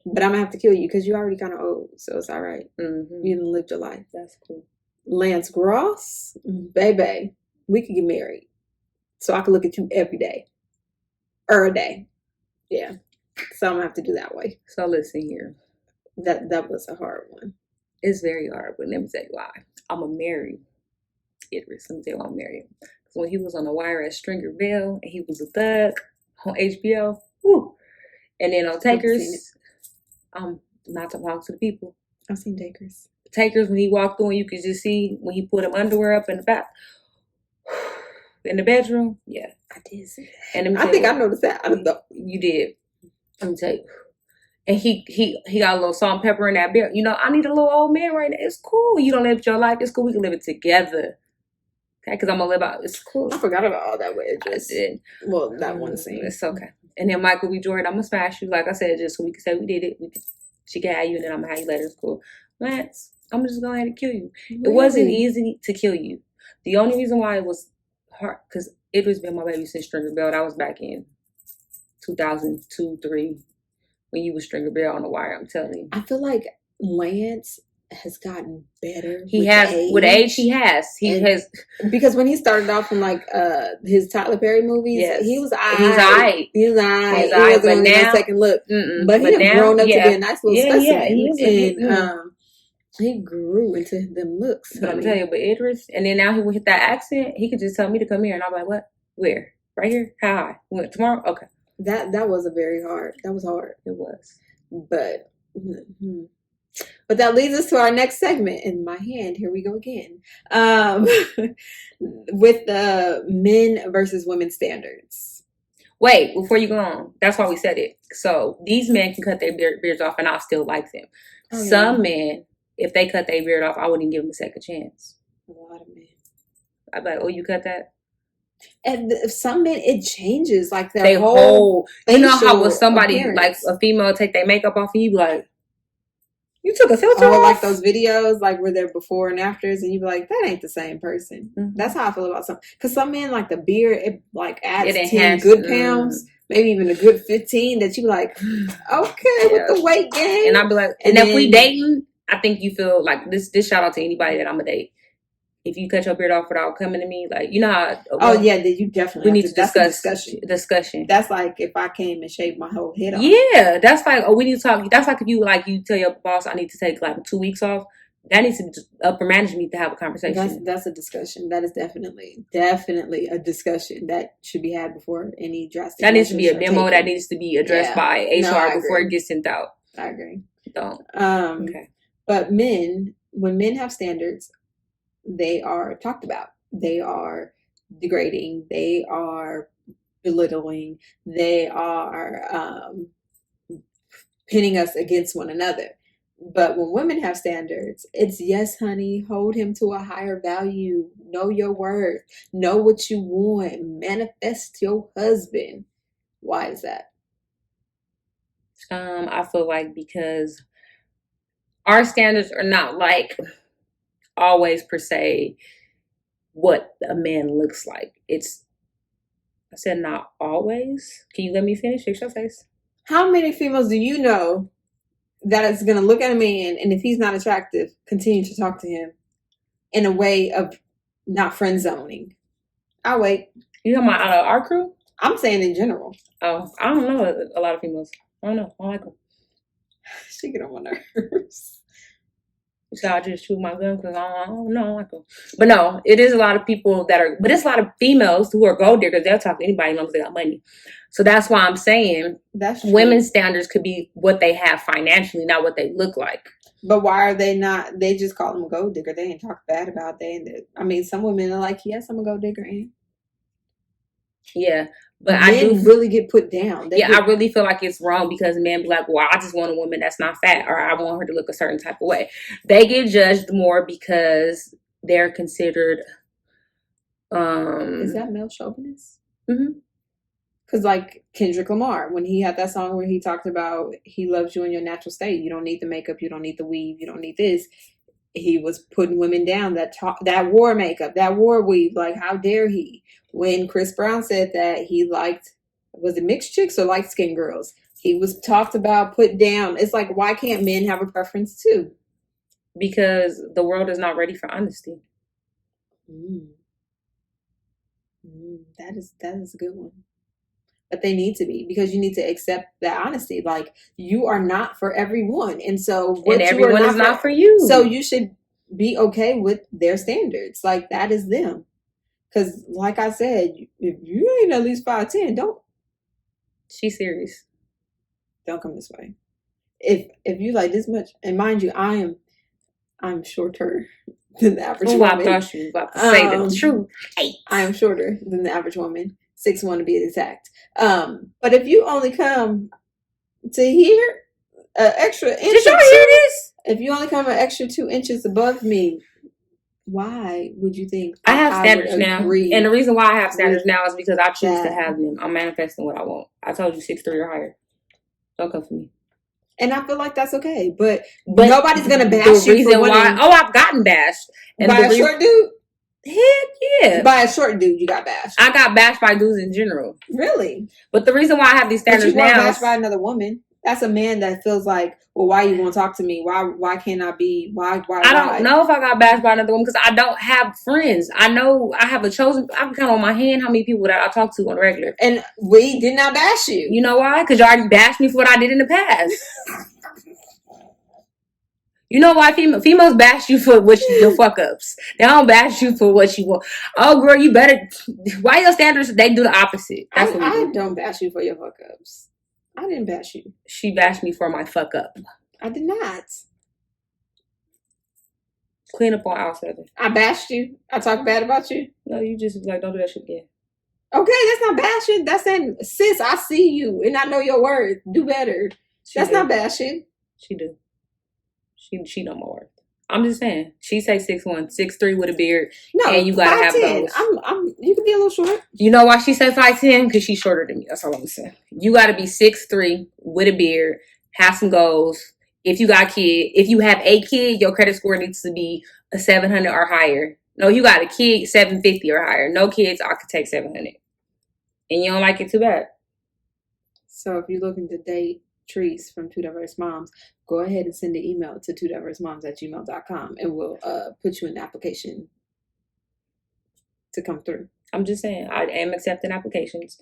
But I'm gonna have to kill you because you're already kind of old. So it's all right. Mm-hmm. You done lived your life. That's cool. Lance Gross, baby, we could get married. So I could look at you every day. Or a day. Yeah. So I'm gonna have to do that way. So listen here. That was a hard one. It's very hard, but let me tell you why. I'm gonna marry Idris. Let me tell you why I'm marrying. Because when he was on The Wire at Stringer Bell and he was a thug on HBO, whoo. And then on Takers, I'm not to talk to the people. I've seen Takers. Takers, when he walked through and you could just see when he put him underwear up in the back. In the bedroom, yeah. I did see that. And I think I noticed that. You did. Let me tell you. And he got a little salt and pepper in that beer. I need a little old man right now. It's cool. You don't live your life. It's cool. We can live it together. Okay? Because I'm going to live out. It's cool. I forgot about all that way. I did. Well, that one scene. It's okay. And then Michael B. Jordan, I'm going to smash you. Like I said, just so we can say we did it. She can have you, and then I'm going to have you later. It's cool. Lance, I'm just going to have to kill you. Really? It wasn't easy to kill you. The only reason why it was hard, because it was been my baby since Stringer Bell. That was back in 2002, 3, when you was Stringer Bell on The Wire. I'm telling you. I feel like Lance has gotten better. With age. He has because when he started off in like his Tyler Perry movies, yes. he was aight. He wasn't now second look, but he had grown up to be a nice little specimen. He grew into them looks. But I'm telling you, but Idris, and then now he would hit that accent. He could just tell me to come here, and I'm like, what? Where? Right here? How high? When? Tomorrow? Okay. That was that was hard. It was. But that leads us to our next segment. In my hand, here we go again. With the men versus women standards. Wait, before you go on, that's why we said it. So these men can cut their beards off, and I'll still like them. Oh, yeah. Some men, if they cut their beard off, I wouldn't give them a second chance. A lot of men. I'd be like, oh, you cut that? And some men, it changes. Like their whole you know how with somebody, appearance. Like a female, take their makeup off and you be like, you took a filter off? Like those videos, like where they're before and afters, and you be like, that ain't the same person. Mm-hmm. That's how I feel about some. Because some men, like the beard, it like adds 10 good pounds. Maybe even a good 15 that you be like, okay, with the weight gain. And I'd be like, and if we dating, I think you feel like this shout out to anybody that I'm a date. If you cut your beard off without coming to me, like, you know how... Oh, yeah, you definitely we have need to that's a discussion. That's like if I came and shaved my whole head off. Yeah, that's like, we need to talk. That's like if you tell your boss, I need to take like 2 weeks off. That needs to upper management need to have a conversation. That's a discussion. That is definitely a discussion that should be had before any drastic. That needs to be a memo that needs to be addressed by HR before it gets sent out. I agree. Don't. Okay. But when men have standards, they are talked about. They are degrading. They are belittling. They are pitting us against one another. But when women have standards, it's yes, honey, hold him to a higher value. Know your worth. Know what you want. Manifest your husband. Why is that? I feel like because our standards are not like always per se what a man looks like. I said not always. Can you let me finish? Fix your face. How many females do you know that is going to look at a man, and if he's not attractive, continue to talk to him in a way of not friend zoning? I'll wait. You talking about out of our crew? I'm saying in general. Oh, I don't know a lot of females. I don't know. I don't like them. She get on my nerves. So I just shoot my gun because I don't know. I don't like them. But no, it is a lot of people but it's a lot of females who are gold diggers. They'll talk to anybody as long as they got money. So that's why I'm saying women's standards could be what they have financially, not what they look like. But why are they not? They just call them a gold digger. They ain't talk bad about some women are like, yes, I'm a gold digger. And yeah, but men really get put down. I really feel like it's wrong because men be like, well, I just want a woman that's not fat, or I want her to look a certain type of way. They get judged more because they're considered. Is that male chauvinist? Mm-hmm. Because like Kendrick Lamar, when he had that song where he talked about he loves you in your natural state. You don't need the makeup. You don't need the weave. You don't need this. He was putting women down that wore makeup, that wore weave. Like, how dare he? When Chris Brown said that he liked, was it mixed chicks or light skinned girls? He was talked about, put down. It's like, why can't men have a preference too? Because the world is not ready for honesty. That is a good one. But they need to be, because you need to accept that honesty. Like, you are not for everyone, and so everyone is not for you. So you should be okay with their standards. Like, that is them. Because, like I said, if you ain't at least 5'10", don't. She's serious. Don't come this way. If you like this much, and mind you, I'm shorter than the average woman. I thought you were about to say the truth. I am shorter than the average woman. 6'1" to be exact. But if you only come to here, extra inch. Did y'all hear this? If you only come an extra 2 inches above me, why would you think I have standards now? And the reason why I have standards now is because I choose to have them. I'm manifesting what I want. I told you 6'3" or higher. Don't come for me. And I feel like that's okay. But nobody's gonna bash you for why. Oh, I've gotten bashed. And by a short dude? Heck yeah. By a short dude, you got bashed. I got bashed by dudes in general. Really? But the reason why I have these standards now, you weren't bashed by another woman. That's a man that feels like, well, why you won't talk to me? Why can't I be? Why? I don't know if I got bashed by another woman because I don't have friends. I know I have I can count on my hand how many people that I talk to on regular. And we did not bash you. You know why? Because you already bashed me for what I did in the past. You know why females bash you for your fuck ups. They don't bash you for what you want. Oh, girl, you better. Why your standards? They do the opposite. That's what I don't bash you for your fuck ups. I didn't bash you. She bashed me for my fuck up. I did not. Clean up on aisle 7. I bashed you. I talk bad about you. No, you just like don't do that shit again. Okay, that's not bashing. That's saying, sis, I see you and I know your worth. Do better. That's not bashing. She do. She know my worth. I'm just saying. She say 6'1", 6'3" with a beard. No, and you gotta 5'10". Have those. You can be a little short. You know why she say 5'10"? Because she's shorter than me. That's all I'm saying. You gotta be 6'3" with a beard, have some goals. If you got a kid, if you have a kid, your credit score needs to be a 700 or higher. No, you got a kid, 750 or higher. No kids, I could take 700. And you don't like it too bad. So if you're looking to date Treese from Two Diverse Moms, go ahead and send an email to twodiversemoms@gmail.com and we'll put you in the application to come through. I'm just saying, I am accepting applications.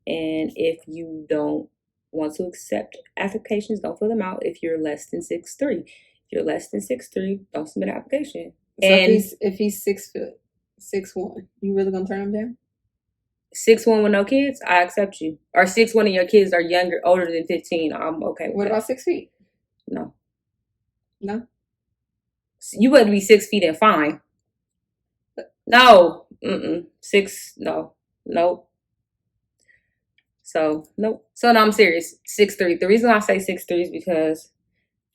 And if you don't want to accept applications, don't fill them out if you're less than 6'3". If you're less than 6'3", don't submit an application. So and if he's 6'1", you really gonna turn him down? 6'1" with no kids, I accept you. Or 6'1" and your kids are older than 15, I'm okay with What that. about 6 feet? No. No? You better be 6 feet and fine. No. 6, no. Nope. So, nope. So, no, I'm serious. 6'3". The reason I say 6'3" is because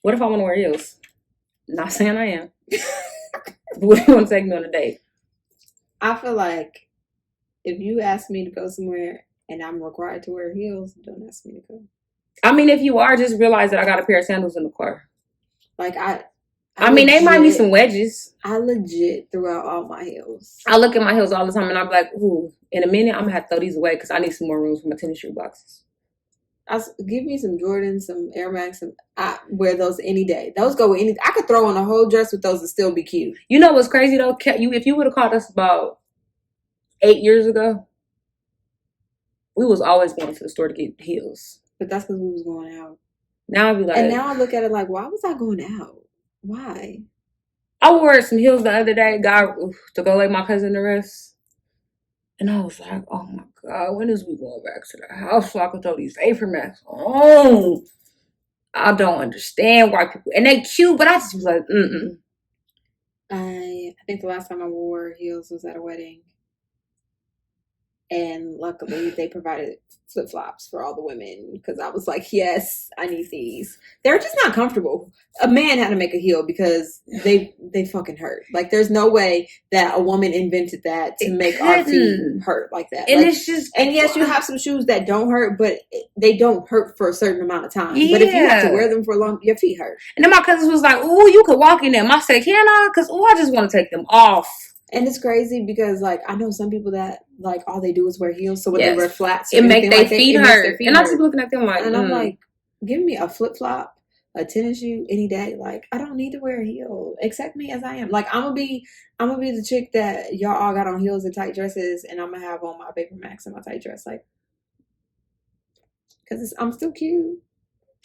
what if I want to wear heels? Not saying I am. What do you want to take me on a date? I feel like if you ask me to go somewhere and I'm required to wear heels, don't ask me to go. I mean, if you are, just realize that I got a pair of sandals in the car. Like, I mean, they might be some wedges. I legit threw out all my heels. I look at my heels all the time and I'm like, ooh, in a minute, I'm going to have to throw these away because I need some more room for my tennis shoe boxes. Give me some Jordans, some Air Max, and I wear those any day. Those go with anything. I could throw on a whole dress with those and still be cute. You know what's crazy though? If you would have called us about 8 years ago, we was always going to the store to get heels. But that's because we was going out. Now I'd be like, and now I look at it like, why was I going out? Why? I wore some heels the other day, to go lay my cousin to rest. And I was like, oh my God, when is we going back to the house so I can throw these Vapor Max on? I don't understand why people, and they cute, but I just was like, I think the last time I wore heels was at a wedding. And luckily they provided flip-flops for all the women because I was like, yes, I need these. They're just not comfortable. A man had to make a heel because they fucking hurt. Like, there's no way that a woman invented that to make our feet hurt like that. And like, it's just, and yes, you have some shoes that don't hurt, but they don't hurt for a certain amount of time. Yeah. But if you have to wear them for a long, your feet hurt. And then my cousins was like, oh, you could walk in them. I said, can I? Because, I just want to take them off. And it's crazy because, like, I know some people that, like, all they do is wear heels. So when they wear flats, it makes their feet hurt. And I'm just looking at them like, and I'm like, give me a flip-flop, a tennis shoe any day. Like, I don't need to wear a heel. Accept me as I am. Like, I'm gonna be the chick that y'all all got on heels and tight dresses, and I'm gonna have on my Vapor Max and my tight dress, like, because I'm still cute.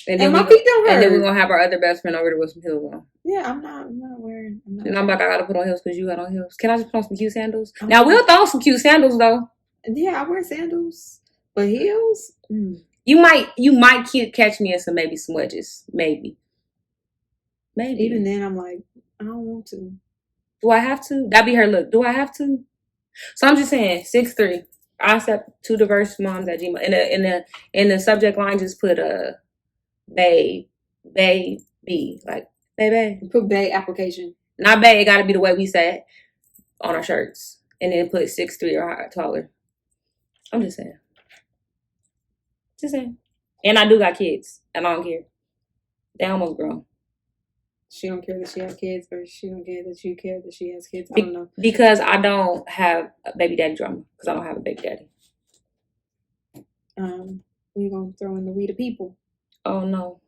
And my feet don't hurt. And then we're gonna have our other best friend over there with some heels on. Yeah, I'm not wearing. And I'm like, I gotta put on heels because you got on heels. Can I just put on some cute sandals? Now we'll throw some cute sandals though. Yeah, I wear sandals, but heels. You might catch me in some wedges, maybe. Even then, I'm like, I don't want to. Do I have to? That'd be her look. Do I have to? So I'm just saying, 6'3". I accept Two Diverse Moms at Gmail. In the subject line, just put baby, like baby. Put bae application. Not bae. It got to be the way we say it on our shirts, and then put 6'3" or taller. I'm just saying. Just saying. And I do got kids, and I don't care. They almost grown. She don't care that she has kids, or she don't care that you care that she has kids. I don't know. Because I don't have a baby daddy drama. Because I don't have a baby daddy. We're gonna throw in the we the people. Oh no.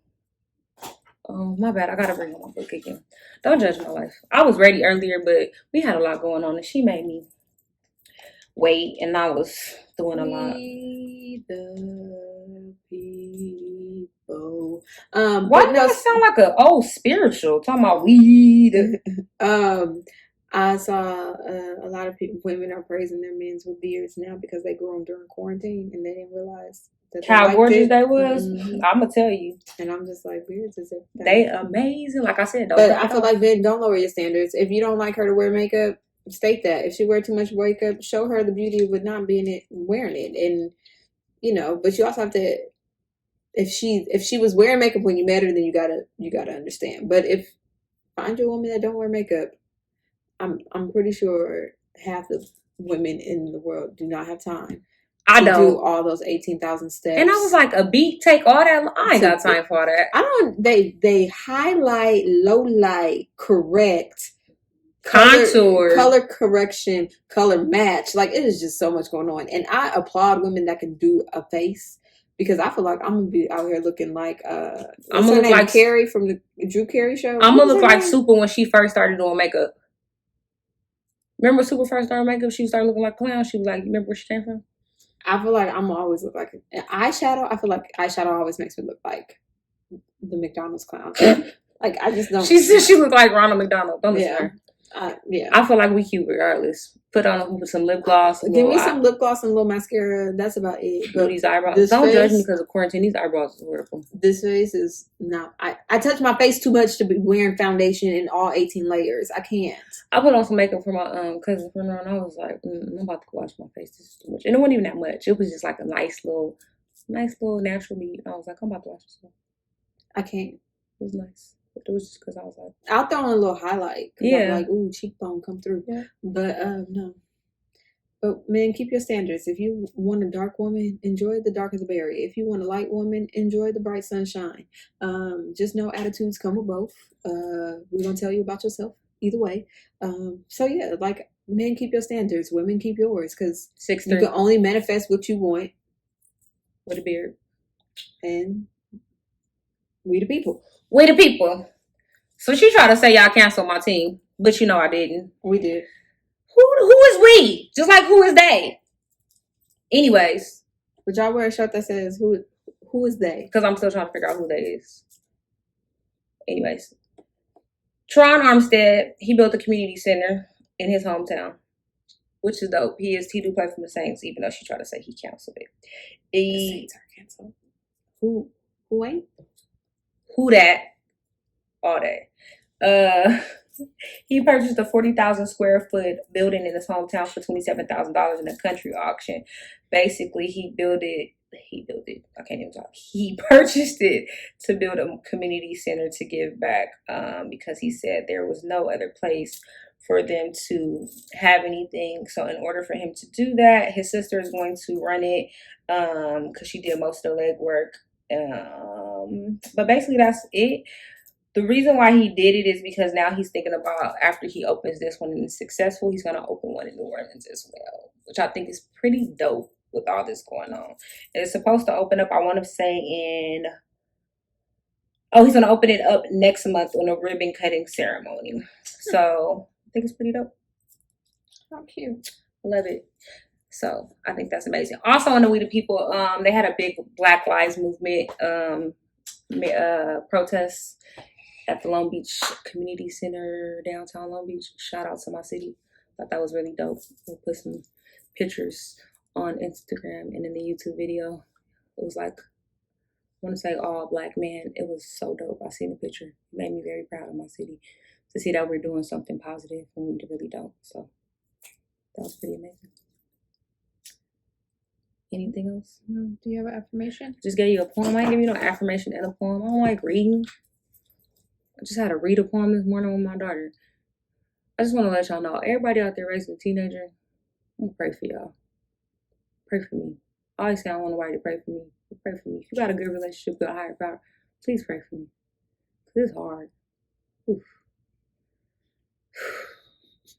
Oh, my bad. I gotta bring on my book again. Don't judge my life. I was ready earlier, but we had a lot going on, and she made me wait, and I was doing a lot. We the people. Why does it sound like an old spiritual? Talking about weed. I saw a lot of women are praising their men with beards now because they grew them during quarantine and they didn't realize that how gorgeous they was. I'm gonna tell you. And I'm just like, beards is they amazing. Like I said, but I feel like men don't lower your standards. If you don't like her to wear makeup, state that. If she wear too much makeup, show her the beauty with not wearing it. And but you also have to. If she was wearing makeup when you met her, then you gotta understand. But if find you a woman that don't wear makeup, I'm pretty sure half the women in the world do not have time. I don't do all those 18,000 steps. And I was like, a beat, take all that. I ain't got time for that. I don't. They highlight, low light, correct, contour, color correction, color match. Like, it is just so much going on. And I applaud women that can do a face. Because I feel like I'm gonna be out here looking like I'm what's gonna her look name? like Carrie from the Drew Carey show. I'm What gonna was look her like name? Super when she first started doing makeup. Remember Super first started makeup? She started looking like a clown. She was like, you remember where she came from? I feel like I'm always look like eyeshadow. I feel like eyeshadow always makes me look like the McDonald's clown. Like I just don't. She said she looked like Ronald McDonald. Don't listen to her. Yeah. I feel like we cute regardless. Put on some lip gloss. Give me some lip gloss and a little mascara. That's about it. But these eyebrows. Don't judge me because of quarantine. These eyebrows are horrible. This face is not. I touch my face too much to be wearing foundation in all 18 layers. I can't. I put on some makeup for my cousin funeral, and I was like, I'm about to wash my face. This is too much. And it wasn't even that much. It was just like a nice little natural beat. I was like, I'm about to wash this. I can't. It was nice. But it was just because I was like, I'll throw on a little highlight. Yeah. I'm like, ooh, cheekbone come through. Yeah. But no. But men, keep your standards. If you want a dark woman, enjoy the dark of the berry. If you want a light woman, enjoy the bright sunshine. Just know attitudes come with both. We're gonna tell you about yourself either way. So yeah, like men, keep your standards. Women, keep yours, because you can only manifest what you want with a beard. And we the people. We the people. So she tried to say y'all canceled my team, but you know I didn't. We did. Who is we? Just like who is they? Anyways. But y'all wear a shirt that says who is they? Because I'm still trying to figure out who they is. Anyways. Tron Armstead, he built a community center in his hometown, which is dope. He do play for the Saints, even though she tried to say he canceled it. The Saints are canceled. Who ain't? Who that? All that. He purchased a 40,000 square foot building in his hometown for $27,000 in a country auction. Basically, he I can't even talk. He purchased it to build a community center to give back because he said there was no other place for them to have anything. So in order for him to do that, his sister is going to run it because she did most of the legwork. But basically, that's it. The reason why he did it is because now he's thinking about after he opens this one and is successful, he's going to open one in New Orleans as well, which I think is pretty dope with all this going on. And it's supposed to open up, I want to say he's going to open it up next month on a ribbon cutting ceremony. So I think it's pretty dope. How cute. Love it. So I think that's amazing. Also on the We the People, they had a big Black Lives Movement protest at the Long Beach Community Center, downtown Long Beach. Shout out to my city. Thought that was really dope. We'll put some pictures on Instagram and in the YouTube video. It was like, I want to say all Black men. It was so dope. I seen the picture. It made me very proud of my city to see that we're doing something positive when we really don't. So that was pretty amazing. Anything else? Do you have an affirmation? Just gave you a poem. I ain't give you no affirmation and a poem. I don't like reading. I just had to read a poem this morning with my daughter. I just want to let y'all know, everybody out there raising a teenager, I'm gonna pray for y'all. Pray for me. I always say I don't want nobody to pray for me. But pray for me. If you got a good relationship with a higher power, please pray for me. Because it's hard. Oof.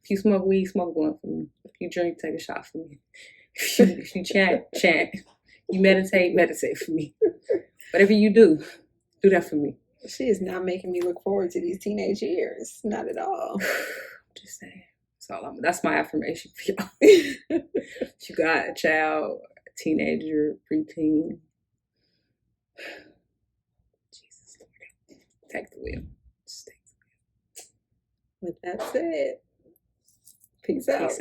If you smoke weed, smoke one for me. If you drink, take a shot for me. If you chant, chant. You meditate for me. Whatever you do that for me. She is not making me look forward to these teenage years. Not at all. Just saying. That's my affirmation for y'all. If you got a child, a teenager, preteen, Jesus Lord, take the wheel. Just take the wheel. With that said, peace out.